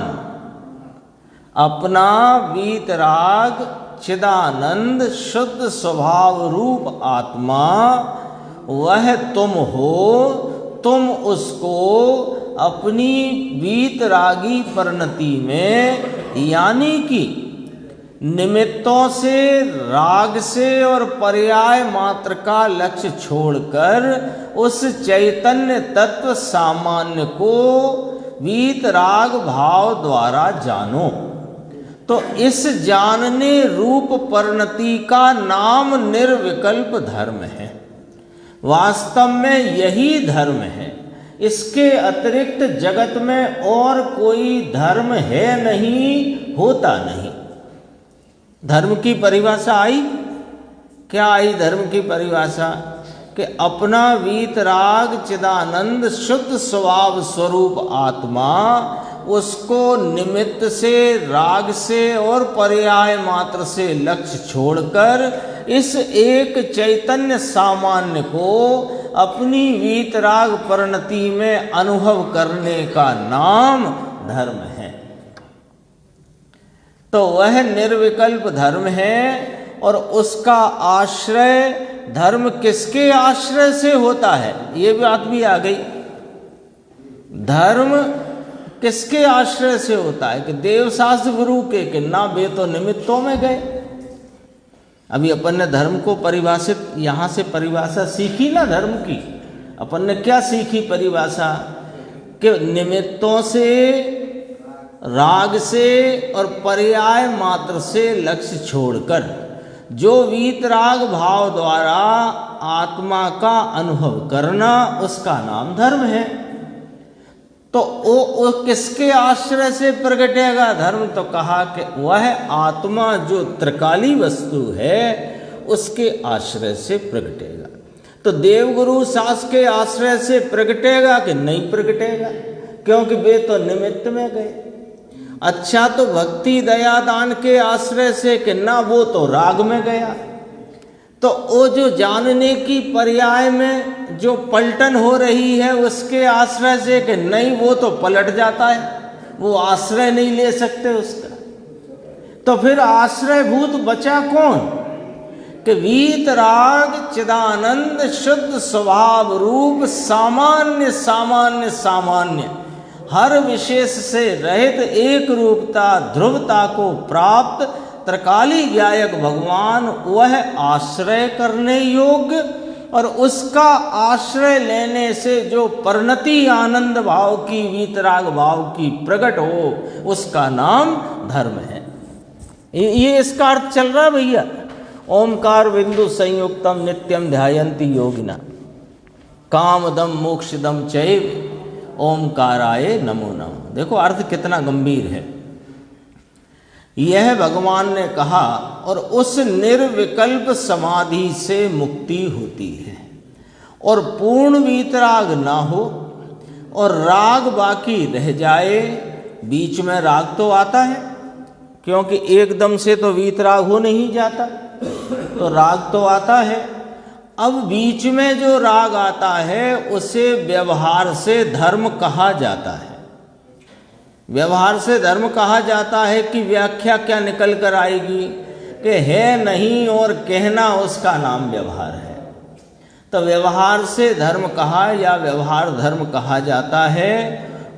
अपना वीतराग चिदानंद शुद्ध स्वभाव रूप आत्मा वह तुम हो। तुम उसको अपनी वीतरागी परिणति में, यानी कि निमित्तों से, राग से और पर्याय मात्र का लक्ष्य छोड़कर उस चैतन्य तत्व सामान्य को वीतराग भाव द्वारा जानो। तो इस जानने रूप परिणति का नाम निर्विकल्प धर्म है। वास्तव में यही धर्म है, इसके अतिरिक्त जगत में और कोई धर्म है नहीं, होता नहीं। धर्म की परिभाषा आई, क्या आई धर्म की परिभाषा? कि अपना वीतराग चिदानंद शुद्ध स्वभाव स्वरूप आत्मा, उसको निमित्त से, राग से और पर्याय मात्र से लक्ष्य छोड़कर इस एक चैतन्य सामान्य को अपनी वीतराग परिणति में अनुभव करने का नाम धर्म है। तो वह निर्विकल्प धर्म है, और उसका आश्रय धर्म किसके आश्रय से होता है? ये बात भी आ गई। धर्म किसके आश्रय से होता है? कि देवशास्त्र गुरु के, कि ना वे तो निमित्तों में गए। अभी अपन ने धर्म को परिभाषित, यहाँ से परिभाषा सीखी ना धर्म की। अपन ने क्या सीखी परिभाषा? कि निमित्तों से, राग से और पर्याय मात्र से लक्ष्य छोड़कर जो वीतराग भाव द्वारा आत्मा का अनुभव करना, उसका नाम धर्म है। तो वो किसके आश्रय से प्रगटेगा धर्म? तो कहा कि वह आत्मा जो त्रिकाली वस्तु है उसके आश्रय से प्रगटेगा। तो देवगुरु सास के आश्रय से प्रगटेगा कि नहीं प्रगटेगा? क्योंकि वे तो निमित्त में गए। अच्छा, तो भक्ति दया दान के आश्रय से कि ना, वो तो राग में गया। तो वो जो जानने की पर्याय में जो पलटन हो रही है उसके आश्रय से कि नहीं, वो तो पलट जाता है, वो आश्रय नहीं ले सकते उसका। तो फिर आश्रयभूत बचा कौन? कि वीतराग चिदानंद शुद्ध स्वभाव रूप सामान्य सामान्य सामान्य हर विशेष से रहित एक रूपता ध्रुवता को प्राप्त त्रिकाली गायक भगवान, वह आश्रय करने योग्य और उसका आश्रय लेने से जो परिणति आनंद भाव की, वीतराग भाव की प्रकट हो, उसका नाम धर्म है। ये इसका अर्थ चल रहा है भैया। ओमकार बिंदु संयुक्तम नित्यम ध्यायन्ति योगिना कामदम मोक्षदम चैव ओमकाराय नमो नमः। देखो अर्थ कितना गंभीर है। यह भगवान ने कहा और उस निर्विकल्प समाधि से मुक्ति होती है और पूर्ण वीतराग ना हो और राग बाकी रह जाए। बीच में राग तो आता है, क्योंकि एकदम से तो वीतराग हो नहीं जाता, तो राग तो आता है। अब बीच में जो राग आता है उसे व्यवहार से धर्म कहा जाता है। व्यवहार से धर्म कहा जाता है कि व्याख्या क्या निकल कर आएगी कि है नहीं और कहना उसका नाम व्यवहार है। तो व्यवहार से धर्म कहा या व्यवहार धर्म कहा जाता है।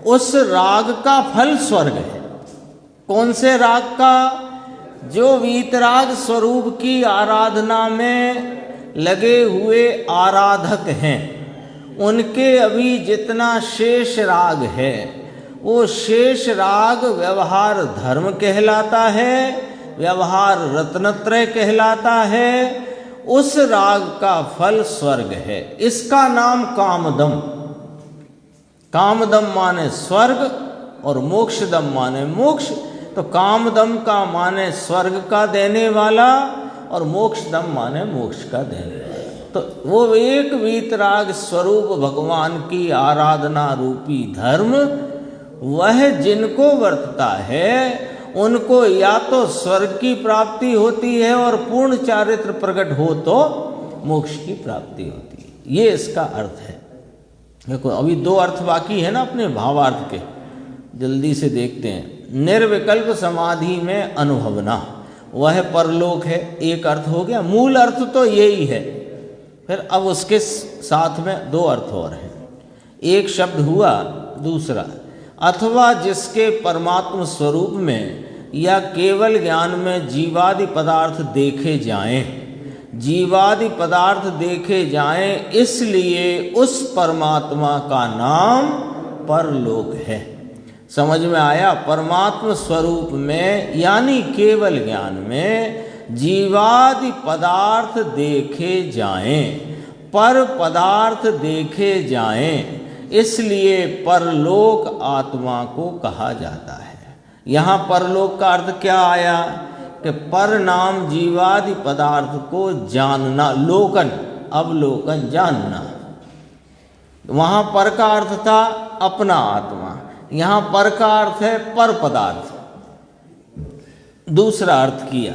उस राग का फल स्वर्ग है। कौन से राग का? जो वीतराग स्वरूप की आराधना में लगे हुए आराधक हैं, उनके अभी जितना शेष राग है वो शेष राग व्यवहार धर्म कहलाता है, व्यवहार रत्नत्रय कहलाता है। उस राग का फल स्वर्ग है। इसका नाम कामदम। कामदम माने स्वर्ग और मोक्षदम माने मोक्ष। तो कामदम का माने स्वर्ग का देने वाला और मोक्षदम माने मोक्ष का देने वाला। तो वो एक वीतराग स्वरूप भगवान की आराधना रूपी धर्म, वह जिनको वर्तता है उनको या तो स्वर्ग की प्राप्ति होती है और पूर्ण चारित्र प्रकट हो तो मोक्ष की प्राप्ति होती है। ये इसका अर्थ है। देखो अभी दो अर्थ बाकी है ना अपने भावार्थ के, जल्दी से देखते हैं। निर्विकल्प समाधि में अनुभवना, वह परलोक है, एक अर्थ हो गया। मूल अर्थ तो यही है। फिर अब उसके साथ में दो अर्थ और हैं। एक शब्द हुआ, दूसरा अथवा जिसके परमात्म स्वरूप में या केवल ज्ञान में जीवादि पदार्थ देखे जाएं, जीवादि पदार्थ देखे जाएं, इसलिए उस परमात्मा का नाम परलोक है। समझ में आया? परमात्म स्वरूप में यानी केवल ज्ञान में जीवादि पदार्थ देखे जाएं, पर पदार्थ देखे जाएं, इसलिए परलोक आत्मा को कहा जाता है। यहाँ परलोक का अर्थ क्या आया कि पर नाम जीवादि पदार्थ को जानना, लोकन, अवलोकन, जानना। वहाँ पर का अर्थ था अपना आत्मा, यहाँ पर का अर्थ है पर पदार्थ। दूसरा अर्थ किया।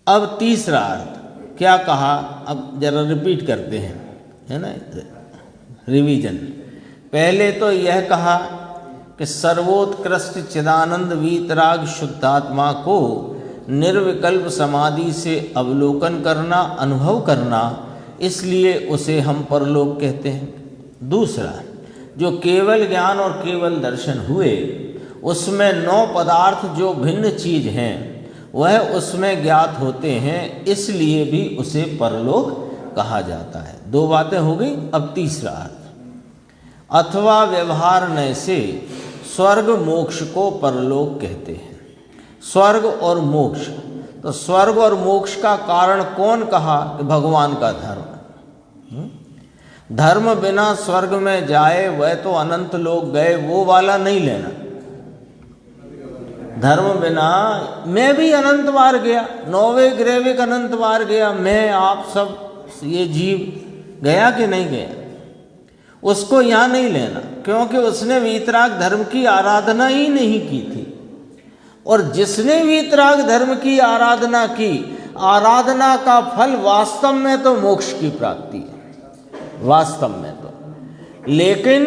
अब तीसरा अर्थ क्या कहा, अब जरा रिपीट करते हैं, है ना, रिवीजन। पहले तो यह कहा कि सर्वोत्कृष्ट चिदानंद वीतराग शुद्धात्मा को निर्विकल्प समाधि से अवलोकन करना, अनुभव करना, इसलिए उसे हम परलोक कहते हैं। दूसरा, जो केवल ज्ञान और केवल दर्शन हुए, उसमें 9 पदार्थ जो भिन्न चीज हैं वह उसमें ज्ञात होते हैं, इसलिए भी उसे परलोक कहा जाता है। 2 बातें हो गई। अब तीसरा अर्थ, अथवा व्यवहार नय से स्वर्ग मोक्ष को परलोक कहते हैं। स्वर्ग और मोक्ष, तो स्वर्ग और मोक्ष का कारण कौन कहा? कि भगवान का धर्म। धर्म बिना स्वर्ग में जाए वह तो अनंत लोग गए, वो वाला नहीं लेना। धर्म बिना मैं भी अनंत बार गया, 9वें ग्रेविक अनंत बार गया, मैं आप सब ये जीव गया कि नहीं गया, उसको यहाँ नहीं लेना, क्योंकि उसने वीतराग धर्म की आराधना ही नहीं की थी। और जिसने वीतराग धर्म की आराधना की, आराधना का फल वास्तव में तो मोक्ष की प्राप्ति है, वास्तव में तो। लेकिन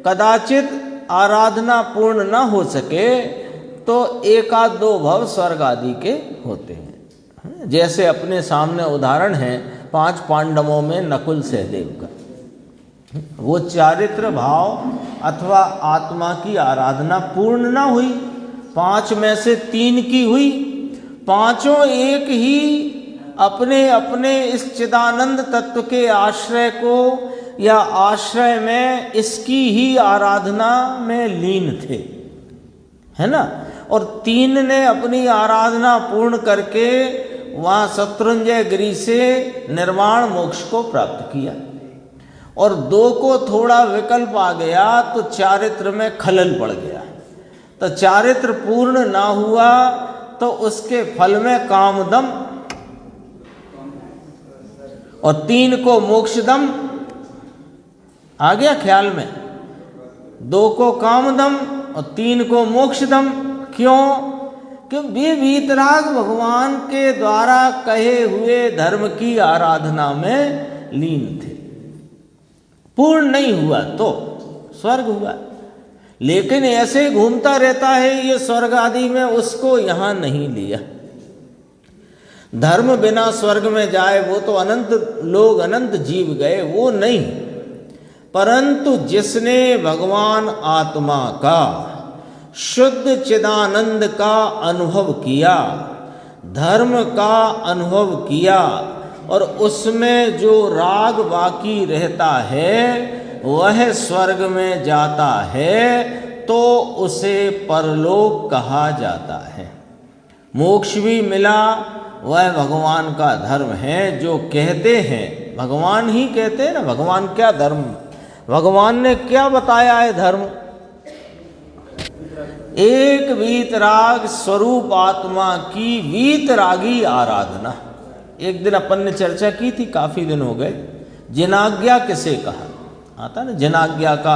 कदाचित आराधना पूर्ण न हो सके तो 1-2 भव स्वर्ग आदि के होते हैं। जैसे अपने सामने उदाहरण है 5 पांडवों में नकुल सहदेव का। वो चारित्र भाव अथवा आत्मा की आराधना पूर्ण ना हुई, 5 में से 3 की हुई। पांचों एक ही अपने अपने इस चिदानंद तत्व के आश्रय को या आश्रय में इसकी ही आराधना में लीन थे, है ना। और 3 ने अपनी आराधना पूर्ण करके वहाँ शत्रुंजय गिरि से निर्वाण मोक्ष को प्राप्त किया। और 2 को थोड़ा विकल्प आ गया तो चारित्र में खलल पड़ गया, तो चारित्र पूर्ण ना हुआ तो उसके फल में कामदम, और 3 को मोक्षदम आ गया ख्याल में। 2 को कामदम और 3 को मोक्षदम। क्यों? कि वे वीतराग भगवान के द्वारा कहे हुए धर्म की आराधना में लीन थे। पूर्ण नहीं हुआ तो स्वर्ग हुआ, लेकिन ऐसे घूमता रहता है ये स्वर्ग आदि में, उसको यहां नहीं लिया। धर्म बिना स्वर्ग में जाए वो तो अनंत लोग अनंत जीव गए, वो नहीं। परंतु जिसने भगवान आत्मा का शुद्ध चिदानंद का अनुभव किया, धर्म का अनुभव किया, और उसमें जो राग बाकी रहता है वह स्वर्ग में जाता है, तो उसे परलोक कहा जाता है। मोक्ष भी मिला, वह भगवान का धर्म है। जो कहते हैं, भगवान ही कहते हैं ना, भगवान क्या धर्म, भगवान ने क्या बताया है धर्म? एक वीतराग स्वरूप आत्मा की वीतरागी आराधना। एक दिन अपन ने चर्चा की थी, काफी दिन हो गए, जिनाज्ञा किसे कहा आता ना, जिनाज्ञा का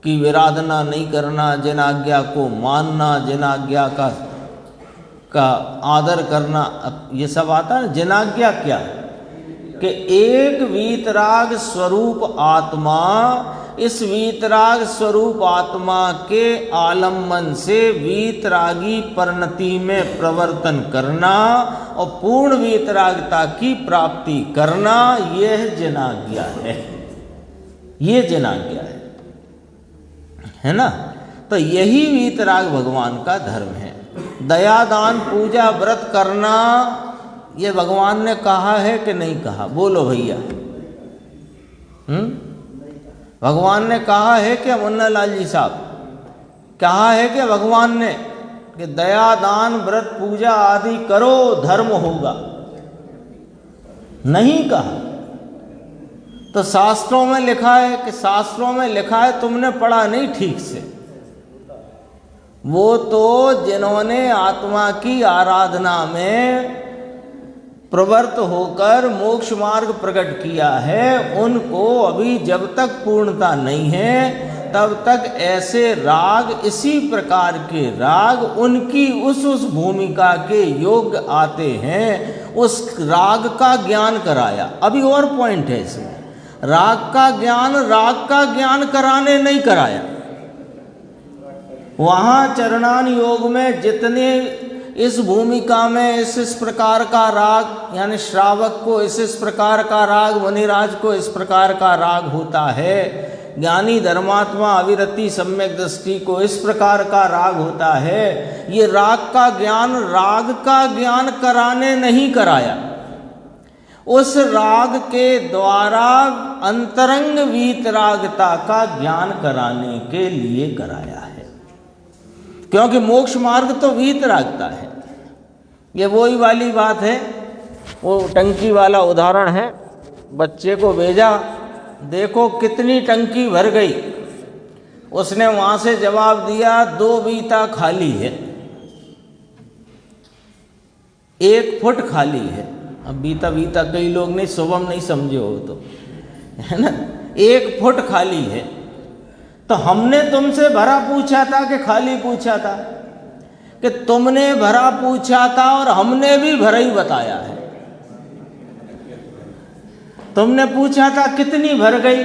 की विराधना नहीं करना, जिनाज्ञा को मानना, जिनाज्ञा का आदर करना, ये सब आता है। जिनाज्ञा क्या है कि एक वीतराग स्वरूप आत्मा, इस वीतराग स्वरूप आत्मा के आलम्बन से वीतरागी परिणति में प्रवर्तन करना और पूर्ण वीतरागता की प्राप्ति करना, यह जिनाज्ञा है। ये जिनाज्ञा है ना। तो यही वीतराग भगवान का धर्म है। दया दान पूजा व्रत करना, ये भगवान ने कहा है कि नहीं कहा? बोलो भैया। भगवान ने कहा है कि मुन्ना लाल जी साहब, कहा है कि भगवान ने कि दया दान व्रत पूजा आदि करो धर्म होगा? नहीं कहा। तो शास्त्रों में लिखा है कि शास्त्रों में लिखा है, तुमने पढ़ा नहीं ठीक से। वो तो जिन्होंने आत्मा की आराधना में प्रवृत्त होकर मोक्ष मार्ग प्रकट किया है, उनको अभी जब तक पूर्णता नहीं है तब तक ऐसे राग, इसी प्रकार के राग उनकी उस भूमिका के योग्य आते हैं। उस राग का ज्ञान कराया। अभी और पॉइंट है इसमें, राग का ज्ञान कराने नहीं कराया। वहाँ चरणान योग में जितने इस भूमिका में इस प्रकार का राग, यानी श्रावक को इस प्रकार का राग, मुनिराज को इस प्रकार का राग होता है, ज्ञानी धर्मात्मा अविरति सम्यक दृष्टि को इस प्रकार का राग होता है। ये राग का ज्ञान कराने नहीं कराया, उस राग के द्वारा अंतरंग वीतरागता का ज्ञान कराने के लिए कराया है। क्योंकि मोक्ष मार्ग तो वीतरागता है। ये वही वाली बात है, वो टंकी वाला उदाहरण है। बच्चे को भेजा, देखो कितनी टंकी भर गई। उसने वहाँ से जवाब दिया 2 बीता खाली है, 1 फुट खाली है। अब बीता कई लोग नहीं, शुभम नहीं समझे हो तो, है ना। 1 फुट खाली है। तो हमने तुमसे भरा पूछा था कि खाली पूछा था? कि तुमने भरा पूछा था और हमने भी भरा ही बताया है। तुमने पूछा था कितनी भर गई,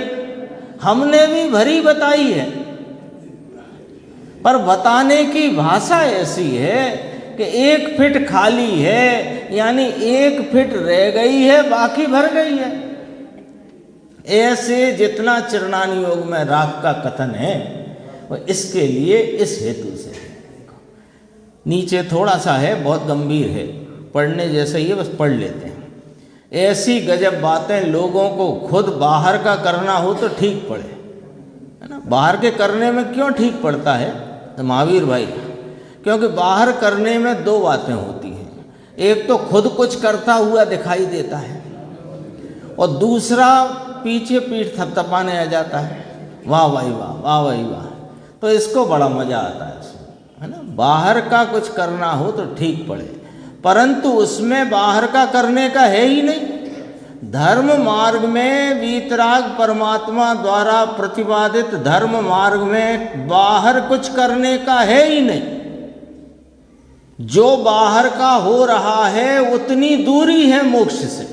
हमने भी भरी बताई है। पर बताने की भाषा ऐसी है कि 1 फीट खाली है, यानी 1 फीट रह गई है, बाकी भर गई है। ऐसे जितना चरणान योग में राग का कथन है वो इसके लिए, इस हेतु से। नीचे थोड़ा सा है, बहुत गंभीर है, पढ़ने जैसा ही है, बस पढ़ लेते हैं। ऐसी गजब बातें लोगों को खुद बाहर का करना हो तो ठीक पड़े, है ना। बाहर के करने में क्यों ठीक पड़ता है? तो महावीर भाई, क्योंकि बाहर करने में दो बातें होती हैं, एक तो खुद कुछ करता हुआ दिखाई देता है और दूसरा पीछे पीठ थपथपाने आ जाता है, वाह भाई वाह, वाह भाई वाह। तो इसको बड़ा मज़ा आता है इसमें, है ना। बाहर का कुछ करना हो तो ठीक पड़े, परंतु उसमें बाहर का करने का है ही नहीं। धर्म मार्ग में वीतराग परमात्मा द्वारा प्रतिपादित धर्म मार्ग में बाहर कुछ करने का है ही नहीं। जो बाहर का हो रहा है उतनी दूरी है मोक्ष से।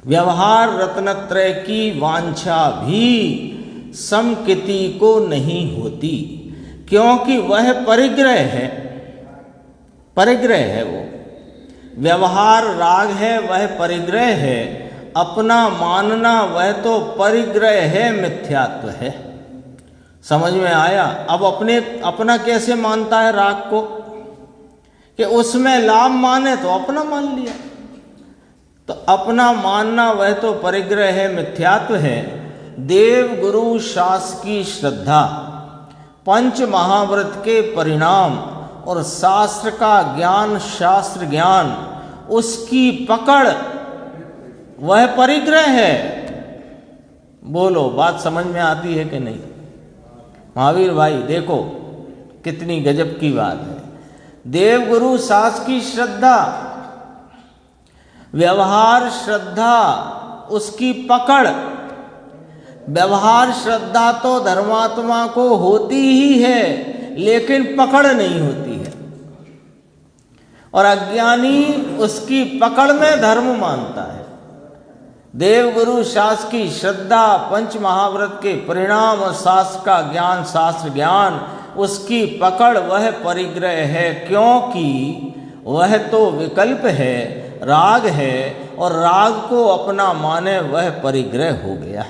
व्यवहार रत्नत्रय की वांछा भी समकिति को नहीं होती, क्योंकि वह परिग्रह है, परिग्रह है। वो व्यवहार राग है, वह परिग्रह है। अपना मानना वह तो परिग्रह है, मिथ्यात्व है। समझ में आया? अब अपना कैसे मानता है राग को, कि उसमें लाभ माने तो अपना मान लिया। तो अपना मानना वह तो परिग्रह है, मिथ्यात्व है। देव गुरु शास्त्र की श्रद्धा, पंच महाव्रत के परिणाम और शास्त्र का ज्ञान, शास्त्र ज्ञान, उसकी पकड़ वह परिग्रह है। बोलो, बात समझ में आती है कि नहीं? महावीर भाई देखो कितनी गजब की बात है। देव गुरु शास्त्र की श्रद्धा, व्यवहार श्रद्धा, उसकी पकड़। व्यवहार श्रद्धा तो धर्मात्मा को होती ही है, लेकिन पकड़ नहीं होती है। और अज्ञानी उसकी पकड़ में धर्म मानता है। देव गुरु शास्त्र की श्रद्धा, पंच महाव्रत के परिणाम और शास्त्र का ज्ञान, शास्त्र ज्ञान, उसकी पकड़ वह परिग्रह है, क्योंकि वह तो विकल्प है, राग है, और राग को अपना माने वह परिग्रह हो गया।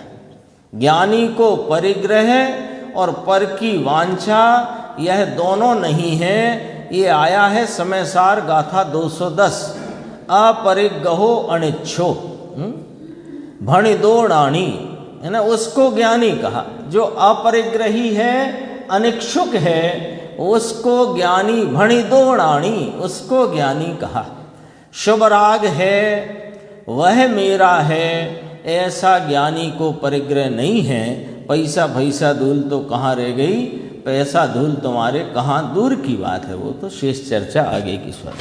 ज्ञानी को परिग्रह और पर की वांछा यह दोनों नहीं है। ये आया है समय सार गाथा 210। अपरिग्रहो अनिच्छो भणिदोणाणी, है ना, उसको ज्ञानी कहा। जो अपरिग्रही है, अनिच्छुक है, उसको ज्ञानी, भणिदोणाणी, उसको ज्ञानी कहा। शुभ राग है वह मेरा है, ऐसा ज्ञानी को परिग्रह नहीं है। पैसा भैसा धूल तो कहाँ रह गई, पैसा धूल तुम्हारे कहाँ दूर की बात है। वो तो शेष चर्चा आगे की स्वर।